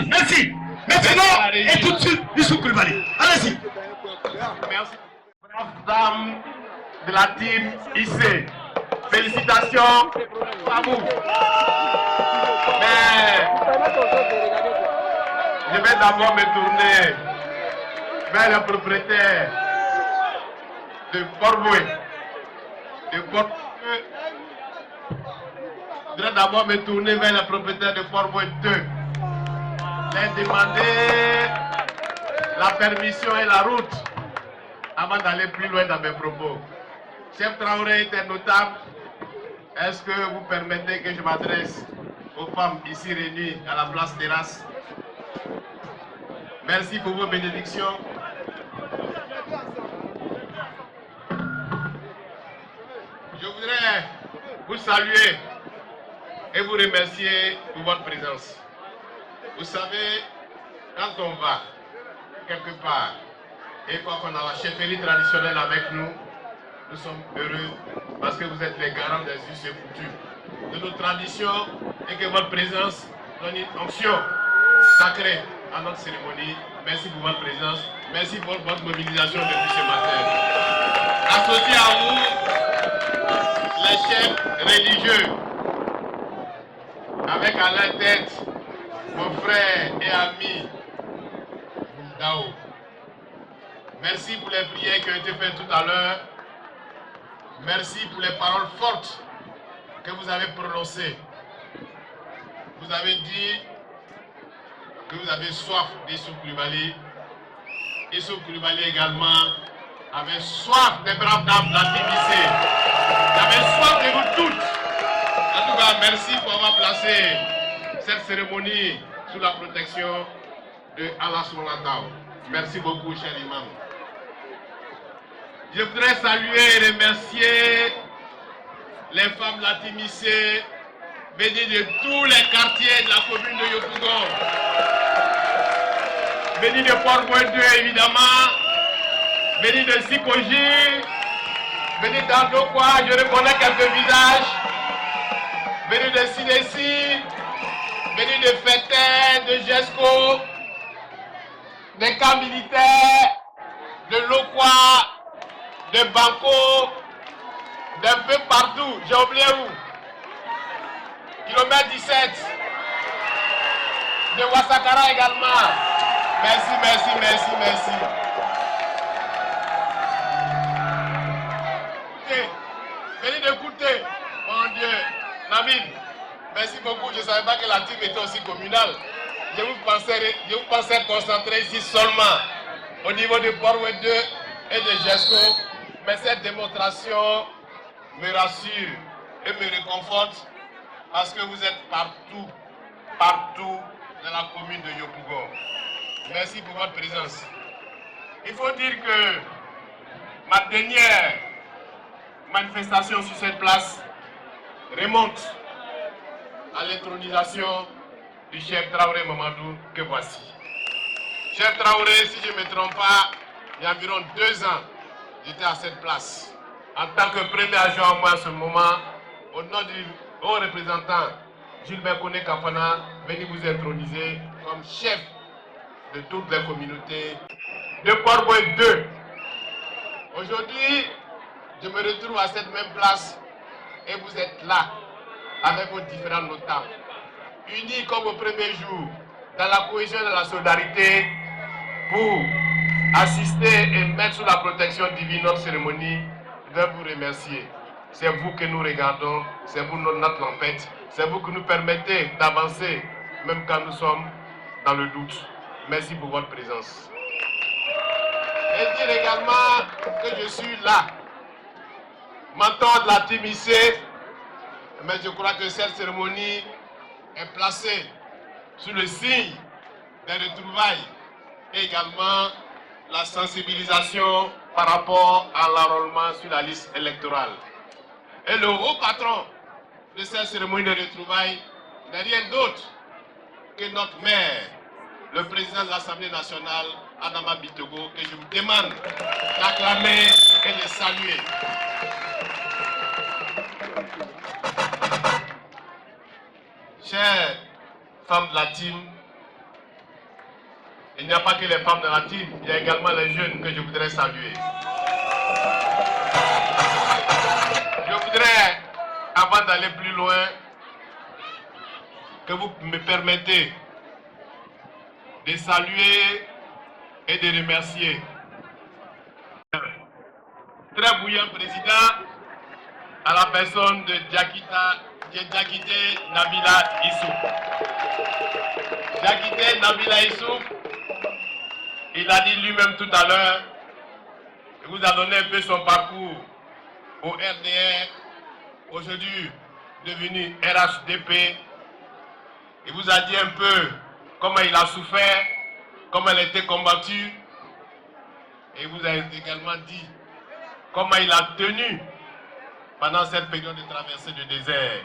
Merci. Maintenant, et tout de suite, Youssouf Koulibaly. Allez-y. Merci. Dames de la team IC. Félicitations à vous. Mais je vais d'abord me tourner vers le propriétaire de Port-Boué. Je vais d'abord me tourner vers le propriétaire de Port-Boué 2. Leur demander la permission et la route avant d'aller plus loin dans mes propos. Chef Traoré internautable, est-ce que vous permettez que je m'adresse aux femmes ici réunies à la place Terrasse? Merci pour vos bénédictions. Je voudrais vous saluer et vous remercier pour votre présence. Vous savez, quand on va quelque part et quand on a la chefferie traditionnelle avec nous, nous sommes heureux parce que vous êtes les garants des us et coutumes de nos traditions et que votre présence donne une onction sacrée à notre cérémonie. Merci pour votre présence. Merci pour votre mobilisation depuis ce matin. Associés à vous, les chefs religieux, avec à leur tête mon frère et ami Dao. Merci pour les prières qui ont été faites tout à l'heure. Merci pour les paroles fortes que vous avez prononcées. Vous avez dit que vous avez soif d'Youssouf Koulibaly. Youssouf Koulibaly également avait soif des braves dames de la TBC. Il avait soif de vous toutes. En tout cas, merci pour avoir placé cette cérémonie sous la protection de Allah Soulanatao. Merci beaucoup, cher imam. Je voudrais saluer et remercier les femmes latimissées venues de tous les quartiers de la commune de Yopougon. Venues de Port-Boué 2 évidemment, venues de Sikoji, venues d'Andokwa, je reconnais quelques visages, venues de Sidessi, venues de Fétin, de Jesco, des camps militaires, de Lokwa, de Banco, d'un peu partout. J'ai oublié où? Kilomètre 17, de Wassakara également. Merci, merci, merci, merci. Écoutez, venez d'écouter, mon Dieu, Nabil, merci beaucoup. Je ne savais pas que la team était aussi communale. Je vous pensais concentrer ici seulement au niveau de Port-Wed 2 et de GESCO, mais cette démonstration me rassure et me réconforte parce que vous êtes partout, partout dans la commune de Yopougon. Merci pour votre présence. Il faut dire que ma dernière manifestation sur cette place remonte à l'intronisation du chef Traoré Mamadou que voici. Chef Traoré, si je ne me trompe pas, il y a environ 2 ans, j'étais à cette place. En tant que premier adjoint moi à ce moment, au nom du haut représentant Gilbert Koné Kafana, venez vous introniser comme chef de toutes les communautés de Port-Wed 2. Aujourd'hui, je me retrouve à cette même place et vous êtes là avec vos différents notables, unis comme au premier jour, dans la cohésion et dans la solidarité pour assister et mettre sous la protection divine notre cérémonie. Je veux vous remercier. C'est vous que nous regardons, c'est vous notre tempête, c'est vous qui nous permettez d'avancer, même quand nous sommes dans le doute. Merci pour votre présence. Et dire également que je suis là, mentor de la team IC, mais je crois que cette cérémonie est placée sous le signe des retrouvailles et également la sensibilisation par rapport à l'enrôlement sur la liste électorale. Et le haut patron de cette cérémonie de retrouvailles n'est rien d'autre que notre maire, le président de l'Assemblée nationale, Adama Bitogo, que je vous demande d'acclamer et de saluer. Chères femmes de la team, il n'y a pas que les femmes de la team, il y a également les jeunes que je voudrais saluer. Je voudrais, avant d'aller plus loin, que vous me permettez de saluer et de remercier très bouillant président à la personne de Diakité Nabila Issouf. Diakité Nabila Issouf, il a dit lui-même tout à l'heure, il vous a donné un peu son parcours au RDR, aujourd'hui devenu RHDP. Il vous a dit un peu comment il a souffert, comment il a été combattu. Et il vous a également dit comment il a tenu pendant cette période de traversée du désert.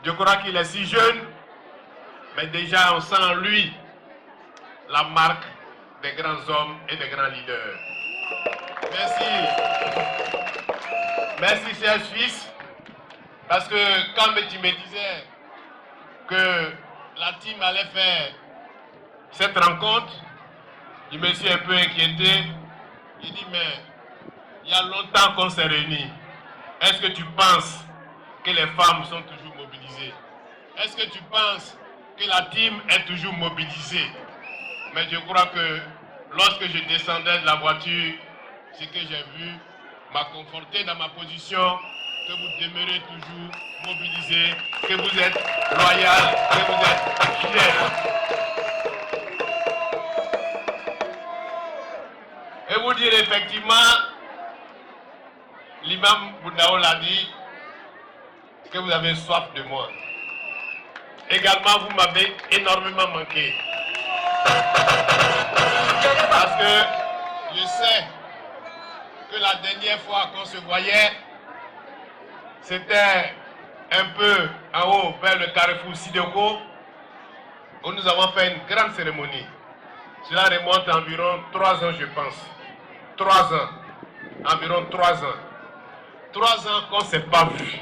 Je crois qu'il est si jeune, mais déjà on sent en lui la marque des grands hommes et des grands leaders. Merci. Merci, cher fils, parce que quand tu me disais que la team allait faire cette rencontre, je me suis un peu inquiété. J'ai dit, mais il y a longtemps qu'on s'est réunis. Est-ce que tu penses que les femmes sont toujours mobilisées? Est-ce que tu penses que la team est toujours mobilisée? Mais je crois que lorsque je descendais de la voiture, ce que j'ai vu m'a conforté dans ma position, que vous demeurez toujours mobilisés, que vous êtes loyal, que vous êtes fidèles. Et vous dire effectivement, l'imam Boudao l'a dit, que vous avez soif de moi. Également, vous m'avez énormément manqué. Parce que je sais que la dernière fois qu'on se voyait, c'était un peu en haut vers le carrefour Sideko, où nous avons fait une grande cérémonie. Cela remonte à environ 3 ans, je pense. 3 ans. Environ 3 ans. 3 ans qu'on ne s'est pas vu.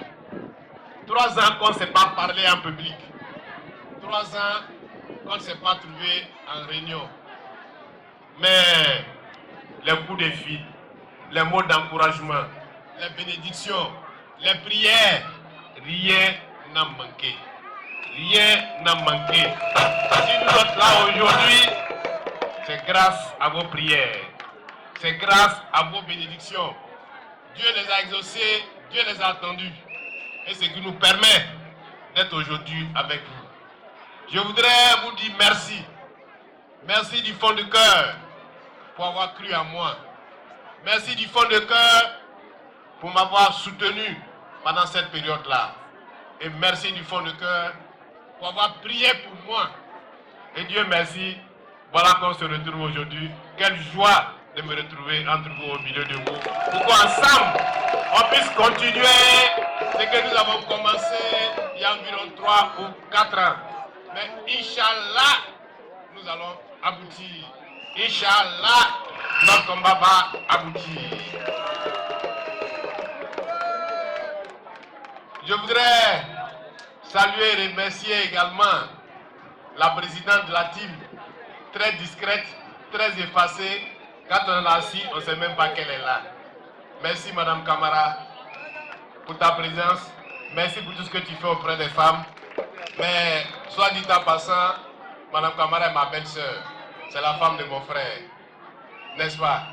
3 ans qu'on ne s'est pas parlé en public. 3 ans qu'on ne s'est pas trouvé en réunion. Mais les coups de fil, les mots d'encouragement, les bénédictions, les prières, rien n'a manqué. rien n'a manqué. Si nous sommes là aujourd'hui, c'est grâce à vos prières, c'est grâce à vos bénédictions. Dieu les a exaucés, Dieu les a attendus. Et c'est ce qui nous permet d'être aujourd'hui avec vous. Je voudrais vous dire merci. Merci du fond du cœur pour avoir cru en moi. Merci du fond du cœur pour m'avoir soutenu pendant cette période-là. Et merci du fond du cœur pour avoir prié pour moi. Et Dieu merci, voilà qu'on se retrouve aujourd'hui. Quelle joie de me retrouver entre vous, au milieu de vous. Pour qu'ensemble, on puisse continuer ce que nous avons commencé il y a environ 3 ou 4 ans. Mais Inch'Allah, nous allons aboutir. Inch'Allah, notre combat va aboutir. Je voudrais saluer et remercier également la présidente de la team, très discrète, très effacée. Quand on l'a assis, on ne sait même pas qu'elle est là. Merci Madame Camara pour ta présence. Merci pour tout ce que tu fais auprès des femmes. Mais, soit dit en passant, Madame Camara est ma belle-sœur. C'est la femme de mon frère. N'est-ce pas?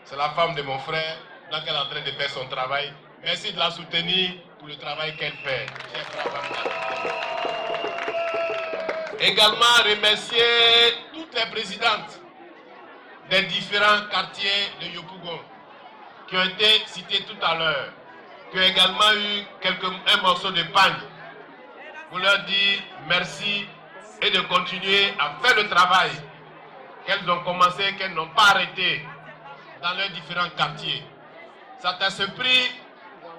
C'est la femme de mon frère, donc elle est en train de faire son travail. Merci de la soutenir pour le travail qu'elle fait. Également remercier toutes les présidentes des différents quartiers de Yopougon qui ont été cités tout à l'heure, qui ont également eu un morceau de pain. Vous leur dire merci et de continuer à faire le travail qu'elles ont commencé, qu'elles n'ont pas arrêté dans leurs différents quartiers. C'est à ce prix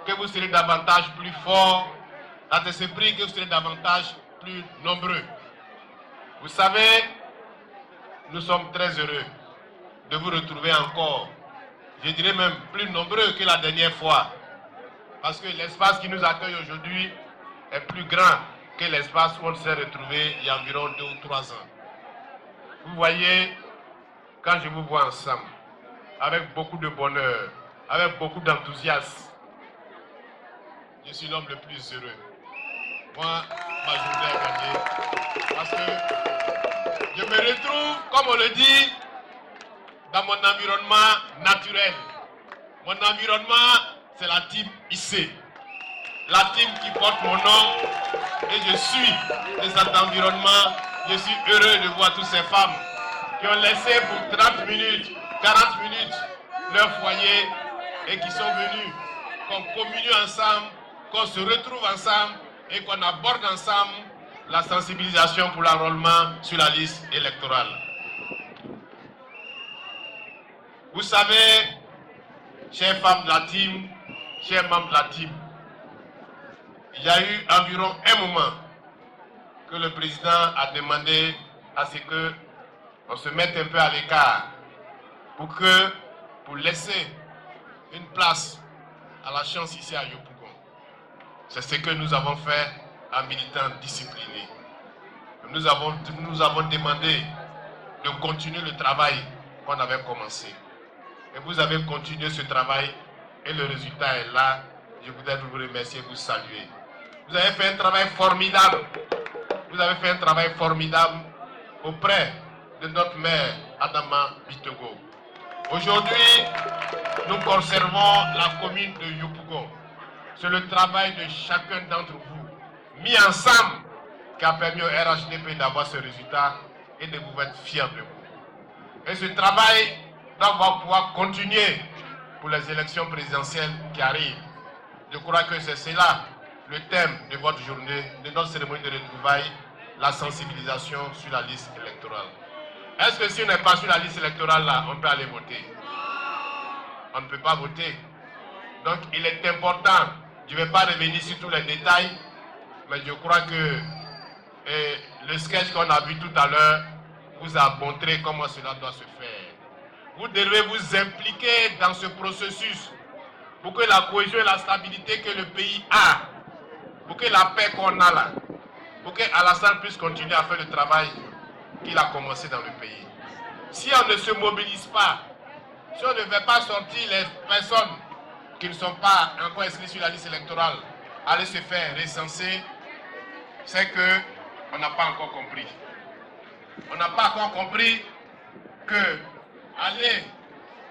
que vous serez davantage plus forts, c'est à ce prix que vous serez davantage plus nombreux. Vous savez, nous sommes très heureux de vous retrouver encore, je dirais même plus nombreux que la dernière fois, parce que l'espace qui nous accueille aujourd'hui est plus grand que l'espace où on s'est retrouvé il y a environ 2 ou 3 ans. Vous voyez, quand je vous vois ensemble, avec beaucoup de bonheur, avec beaucoup d'enthousiasme, je suis l'homme le plus heureux. Moi, ma journée est gagnée, parce que je me retrouve, comme on le dit, dans mon environnement naturel. Mon environnement, c'est la team IC. La team qui porte mon nom. Et je suis de cet environnement. Je suis heureux de voir toutes ces femmes qui ont laissé pour 30 minutes, 40 minutes leur foyer et qui sont venues, qu'on communie ensemble, qu'on se retrouve ensemble et qu'on aborde ensemble la sensibilisation pour l'enrôlement sur la liste électorale. Vous savez, chères femmes de la team, chers membres de la team, il y a eu environ un moment que le président a demandé à ce qu'on se mette un peu à l'écart pour laisser une place à la chance ici à Yopougon. C'est ce que nous avons fait en militant discipliné. Nous avons demandé de continuer le travail qu'on avait commencé. Et vous avez continué ce travail et le résultat est là. Je voudrais vous remercier et vous saluer. Vous avez fait un travail formidable. Vous avez fait un travail formidable auprès de notre maire Adama Bitogo. Aujourd'hui, nous conservons la commune de Yopougon. C'est le travail de chacun d'entre vous, mis ensemble, qui a permis au RHDP d'avoir ce résultat et de vous être fiers de vous. Et ce travail doit pouvoir continuer pour les élections présidentielles qui arrivent. Je crois que c'est cela le thème de votre journée, de notre cérémonie de retrouvailles, la sensibilisation sur la liste électorale. Est-ce que si on n'est pas sur la liste électorale là, on peut aller voter? On ne peut pas voter. Donc il est important, je ne vais pas revenir sur tous les détails, mais je crois que le sketch qu'on a vu tout à l'heure vous a montré comment cela doit se faire. Vous devez vous impliquer dans ce processus pour que la cohésion et la stabilité que le pays a, pour que la paix qu'on a là, pour que Alassane puisse continuer à faire le travail qu'il a commencé dans le pays. Si on ne se mobilise pas, si on ne veut pas sortir les personnes qui ne sont pas encore inscrites sur la liste électorale, aller se faire recenser, c'est que on n'a pas encore compris. On n'a pas encore compris que aller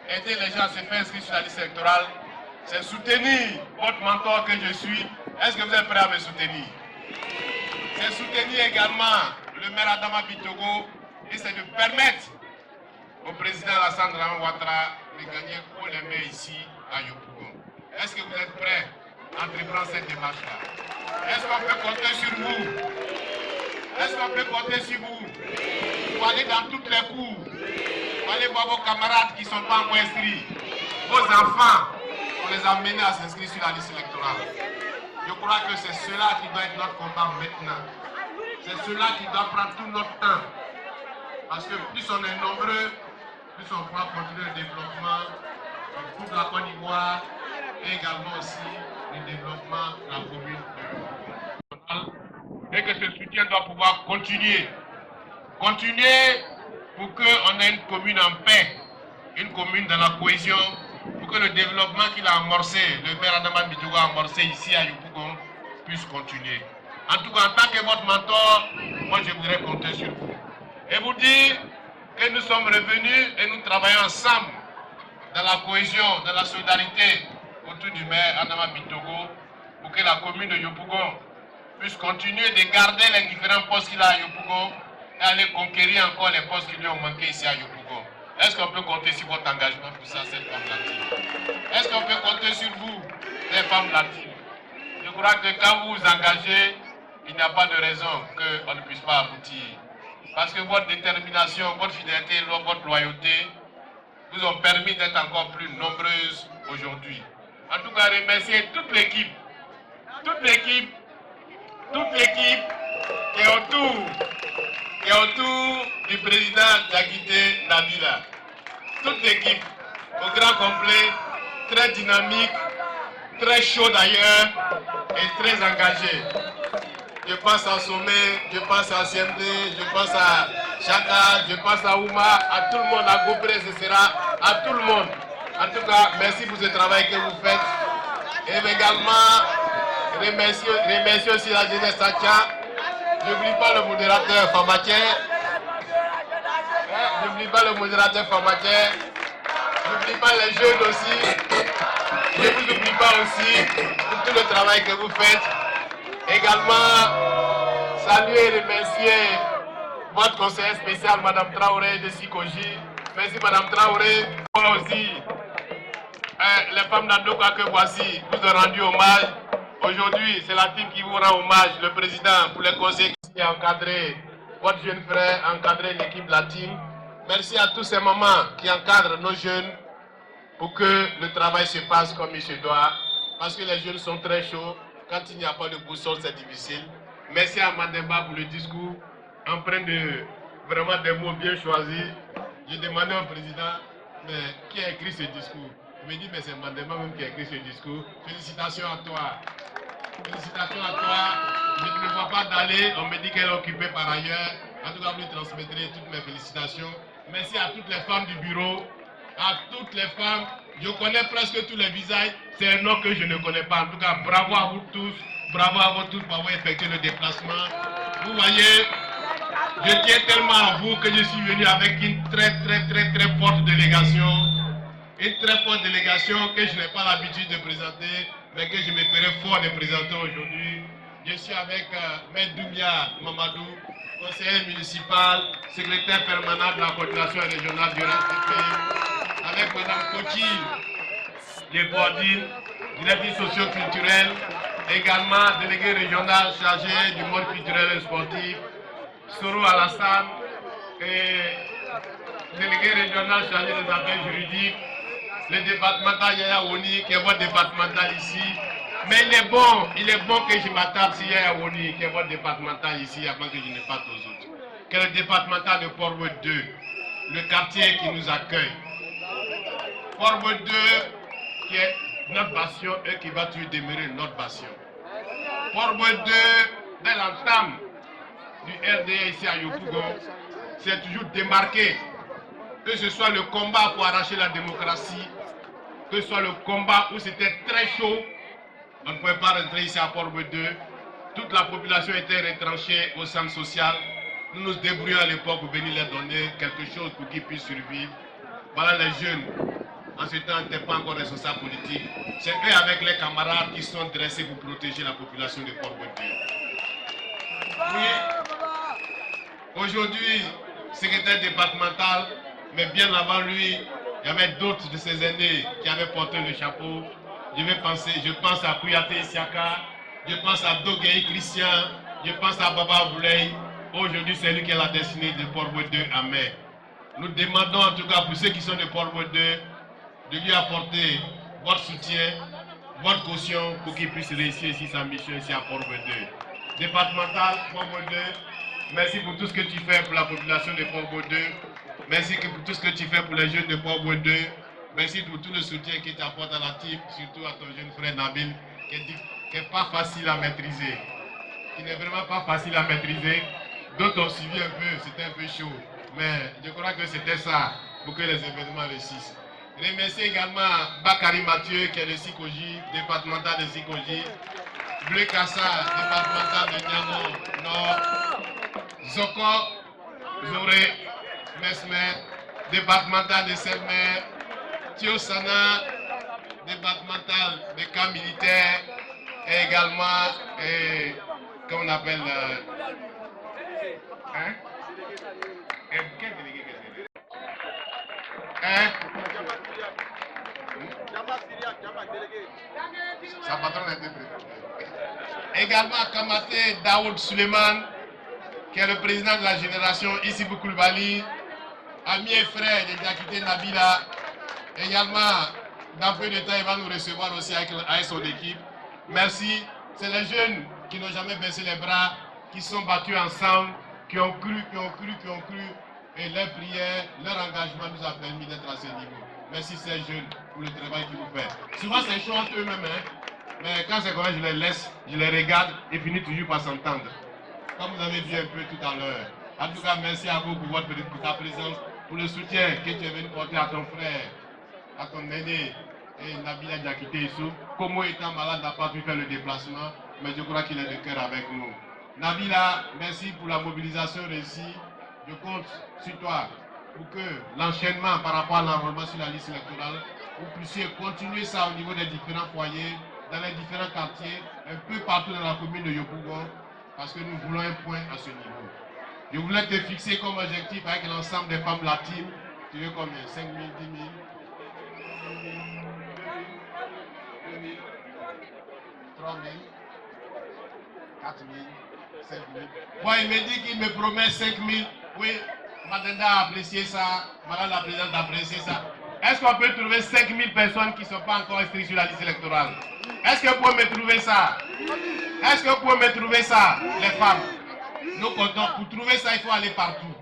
aider les gens à se faire inscrire sur la liste électorale, c'est soutenir votre mentor que je suis. Est-ce que vous êtes prêts à me soutenir? C'est soutenir également le maire Adama Bitogo et c'est de permettre au président Alassane Ouattara de gagner haut les mains ici à Yopougon. Est-ce que vous êtes prêts à entreprendre cette démarche-là? Est-ce qu'on peut compter sur vous? Est-ce qu'on peut compter sur vous pour aller dans toutes les cours, pour aller voir vos camarades qui ne sont pas encore inscrits, vos enfants, pour les amener à s'inscrire sur la liste électorale? Je crois que c'est cela qui doit être notre combat maintenant. C'est cela qui doit prendre tout notre temps. Parce que plus on est nombreux, plus on pourra continuer le développement de toute la Côte d'Ivoire et également aussi le développement de la commune. Et que ce soutien doit pouvoir continuer. Continuer pour qu'on ait une commune en paix, une commune dans la cohésion, pour que le développement qu'il a amorcé, le maire Adama Bitogo a amorcé ici à Yopougon, puisse continuer. En tout cas, en tant que votre mentor, moi je voudrais compter sur vous. Et vous dire que nous sommes revenus et nous travaillons ensemble dans la cohésion, dans la solidarité autour du maire Adama Bitogo pour que la commune de Yopougon puisse continuer de garder les différents postes qu'il a à Yopougon et aller conquérir encore les postes qui lui ont manqué ici à Yopougon. Est-ce qu'on peut compter sur votre engagement pour ça, cette femme latine? Est-ce qu'on peut compter sur vous, les femmes latines? Je crois que quand vous vous engagez, il n'y a pas de raison qu'on ne puisse pas aboutir. Parce que votre détermination, votre fidélité, votre loyauté vous ont permis d'être encore plus nombreuses aujourd'hui. En tout cas, remercier toute l'équipe qui est autour du président Diakité Nabila. Toute l'équipe, au grand complet, très dynamique, très chaud d'ailleurs et très engagé. Je pense à Sommet, je pense à CMD, je pense à Chaka, je pense à Ouma, à tout le monde, à Gopré, etc. À tout le monde. En tout cas, merci pour ce travail que vous faites. Et également, remercier aussi la jeunesse Sacha. N'oublie pas le modérateur Famaché. N'oublie pas le modérateur Famaché. N'oublie pas les jeunes aussi. Je ne vous oublie pas aussi pour tout le travail que vous faites. Également, saluer et remercier votre conseillère spéciale, Madame Traoré de Sikoji. Merci Madame Traoré. Moi aussi, les femmes d'Andoka que voici vous ont rendu hommage. Aujourd'hui, c'est la team qui vous rend hommage, le président pour les conseils qui a encadré votre jeune frère, encadré l'équipe de la team. Merci à tous ces mamans qui encadrent nos jeunes pour que le travail se passe comme il se doit. Parce que les jeunes sont très chauds. Quand il n'y a pas de boussole, c'est difficile. Merci à Mandemba pour le discours, empreint de vraiment des mots bien choisis. J'ai demandé au président, mais qui a écrit ce discours? Il me dit, mais c'est Mandemba même qui a écrit ce discours. Félicitations à toi. Félicitations à toi. Je ne me vois pas d'aller. On me dit qu'elle est occupée par ailleurs. En tout cas, vous lui transmettrez toutes mes félicitations. Merci à toutes les femmes du bureau, à toutes les femmes. Je connais presque tous les visages. C'est un nom que je ne connais pas. En tout cas, bravo à vous tous. Bravo à vous tous pour avoir effectué le déplacement. Vous voyez, je tiens tellement à vous que je suis venu avec une très forte délégation. Une très forte délégation que je n'ai pas l'habitude de présenter, mais que je me ferai fort de présenter aujourd'hui. Je suis avec Maître Doumia Mamadou, conseiller municipal, secrétaire permanent de la coordination régionale du RNCP, avec Mme Kochi de Bordine, directrice socio-culturelle, également délégué régional chargé du monde culturel et sportif, Soro Alassane, et délégué régional chargé des affaires juridiques, le départemental Yaya Woni, qui est votre départemental ici. Mais il est bon que je m'attarde sur Yaya Woni, qui est votre départemental ici, avant que je ne parte aux autres. Que le départemental de Port-Bouet 2, le quartier qui nous accueille. Port-Bouet 2, qui est notre passion et qui va toujours demeurer notre passion. Port-Bouet 2, dès l'entame du RDA ici à Yopougon, c'est toujours démarqué. Que ce soit le combat pour arracher la démocratie, que ce soit le combat où c'était très chaud, on ne pouvait pas rentrer ici à Port-Bouet 2. toute la population était retranchée au centre social. Nous nous débrouillons à l'époque pour venir leur donner quelque chose pour qu'ils puissent survivre. Voilà les jeunes. En ce temps, n'étaient pas encore responsables politiques. C'est eux avec les camarades qui sont dressés pour protéger la population de Port-Bouedé. Oui, aujourd'hui, secrétaire départemental, mais bien avant lui, il y avait d'autres de ses aînés qui avaient porté le chapeau. Je pense à Kouyaté Siaka, je pense à Doguei Christian, je pense à Baba Boulay. Aujourd'hui, c'est lui qui a la destinée de Port-Bouedé à mai. Nous demandons en tout cas pour ceux qui sont de Port-Bouedé de lui apporter votre soutien, votre caution pour qu'il puisse réussir ici sa mission ici à Port-Bouedé. Départemental Port-Bouedé, merci pour tout ce que tu fais pour la population de Port-Bouedé. Merci pour tout ce que tu fais pour les jeunes de Port-Bouedé. Merci pour tout le soutien que tu apportes à la team, surtout à ton jeune frère Nabil, qui n'est pas facile à maîtriser. Qui n'est vraiment pas facile à maîtriser. D'autres ont suivi un peu, c'était un peu chaud. Mais je crois que c'était ça pour que les événements réussissent. Remercier également Bakary Mathieu, qui est le Sikoji, départemental de Sikoji. Bleu Kassa, départemental de Niamey Nord. Zoko, Zoré, Mesmer, départemental de Selmer. Tiosana, départemental des camps militaires. Et également, comment on appelle hein? Quel délégué? Hein? Sa patronne a été présentée. Également Kamaté Daoud Suleiman, qui est le président de la génération Issibou Koulibaly, ami et frère de Diakité Nabila. Également, dans peu de temps, il va nous recevoir aussi avec son équipe. Merci. C'est les jeunes qui n'ont jamais baissé les bras, qui sont battus ensemble, qui ont cru. Et leur prière, leur engagement nous a permis d'être à ce niveau. Merci ces jeunes pour le travail qu'ils vous font. Souvent c'est chaud entre eux-mêmes, hein? Mais quand c'est comme ça, je les laisse, je les regarde et finis toujours par s'entendre. Comme vous avez vu un peu tout à l'heure. En tout cas, merci à vous pour ta présence, pour le soutien que tu es venu porter à ton frère, à ton aîné, et Nabila Diakité Issou. Komo étant malade n'a pas pu faire le déplacement, mais je crois qu'il est de cœur avec nous. Nabila, merci pour la mobilisation réussie. Je compte sur toi pour que l'enchaînement par rapport à l'enrôlement sur la liste électorale, vous puissiez continuer ça au niveau des différents foyers, dans les différents quartiers, un peu partout dans la commune de Yopougon, parce que nous voulons un point à ce niveau. Je voulais te fixer comme objectif avec l'ensemble des femmes latines. Tu veux combien? 5 000, 10 000 2 000 3 000 4 000 5 000. Bon, il me dit qu'il me promet 5 000. Oui, Madenda a apprécié ça, Madame la Présidente a apprécié ça. Est-ce qu'on peut trouver 5 000 personnes qui ne sont pas encore inscrites sur la liste électorale? Est-ce que vous pouvez me trouver ça? Est-ce que vous pouvez me trouver ça, les femmes? Nous comptons. Pour trouver ça, il faut aller partout.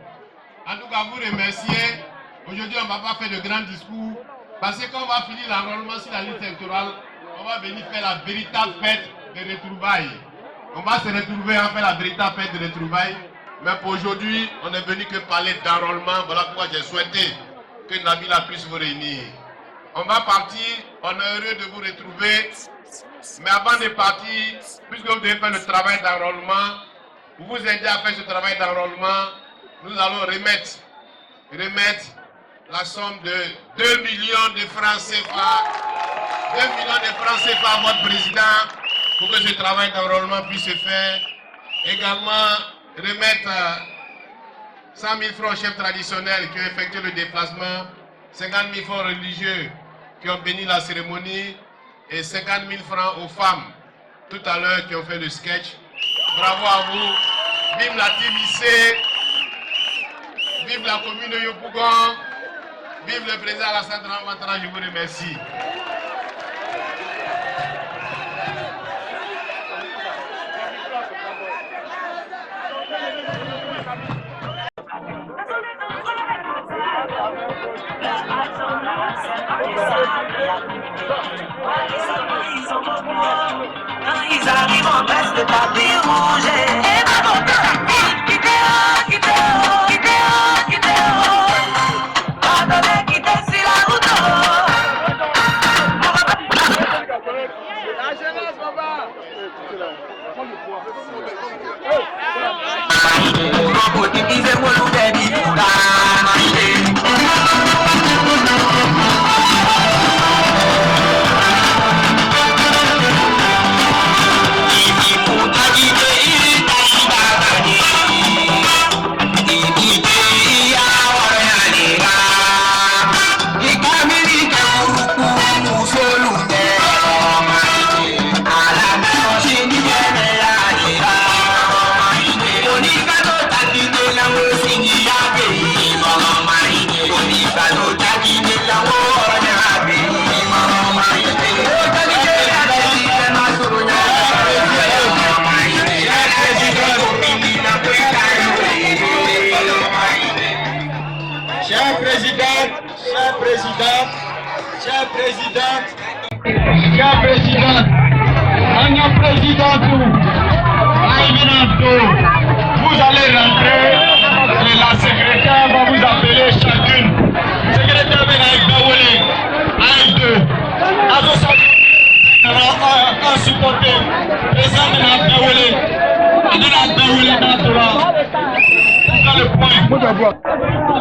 En tout cas, vous remercier. Aujourd'hui, on ne va pas faire de grands discours. Parce que quand on va finir l'enrôlement sur la liste électorale, on va venir faire la véritable fête de retrouvailles. On va se retrouver en faire la véritable fête de retrouvailles. Mais pour aujourd'hui, on n'est venu que parler d'enrôlement. Voilà pourquoi j'ai souhaité que Nabila puisse vous réunir. On va partir, on est heureux de vous retrouver. Mais avant de partir, puisque vous devez faire le travail d'enrôlement, pour vous aider à faire ce travail d'enrôlement, nous allons remettre la somme de 2 millions de francs CFA. 2 millions de francs CFA à votre président pour que ce travail d'enrôlement puisse se faire. Également, remettre 100 000 francs aux chefs traditionnels qui ont effectué le déplacement, 50 000 francs religieux qui ont béni la cérémonie et 50 000 francs aux femmes tout à l'heure qui ont fait le sketch. Bravo à vous. Vive la TBC. Vive la commune de Yopougon. Vive le président Alassane Ouattara. Je vous remercie. Ils arrivent en place de tapis rouge. Et maman, La jeunesse, papa. présidente, chère présidente, chère présidente, chère présidente, Anna présidente, vous allez rentrer et la secrétaire va vous appeler chacune. Secrétaire A2, un supporter, président de la Béolé, dans le point.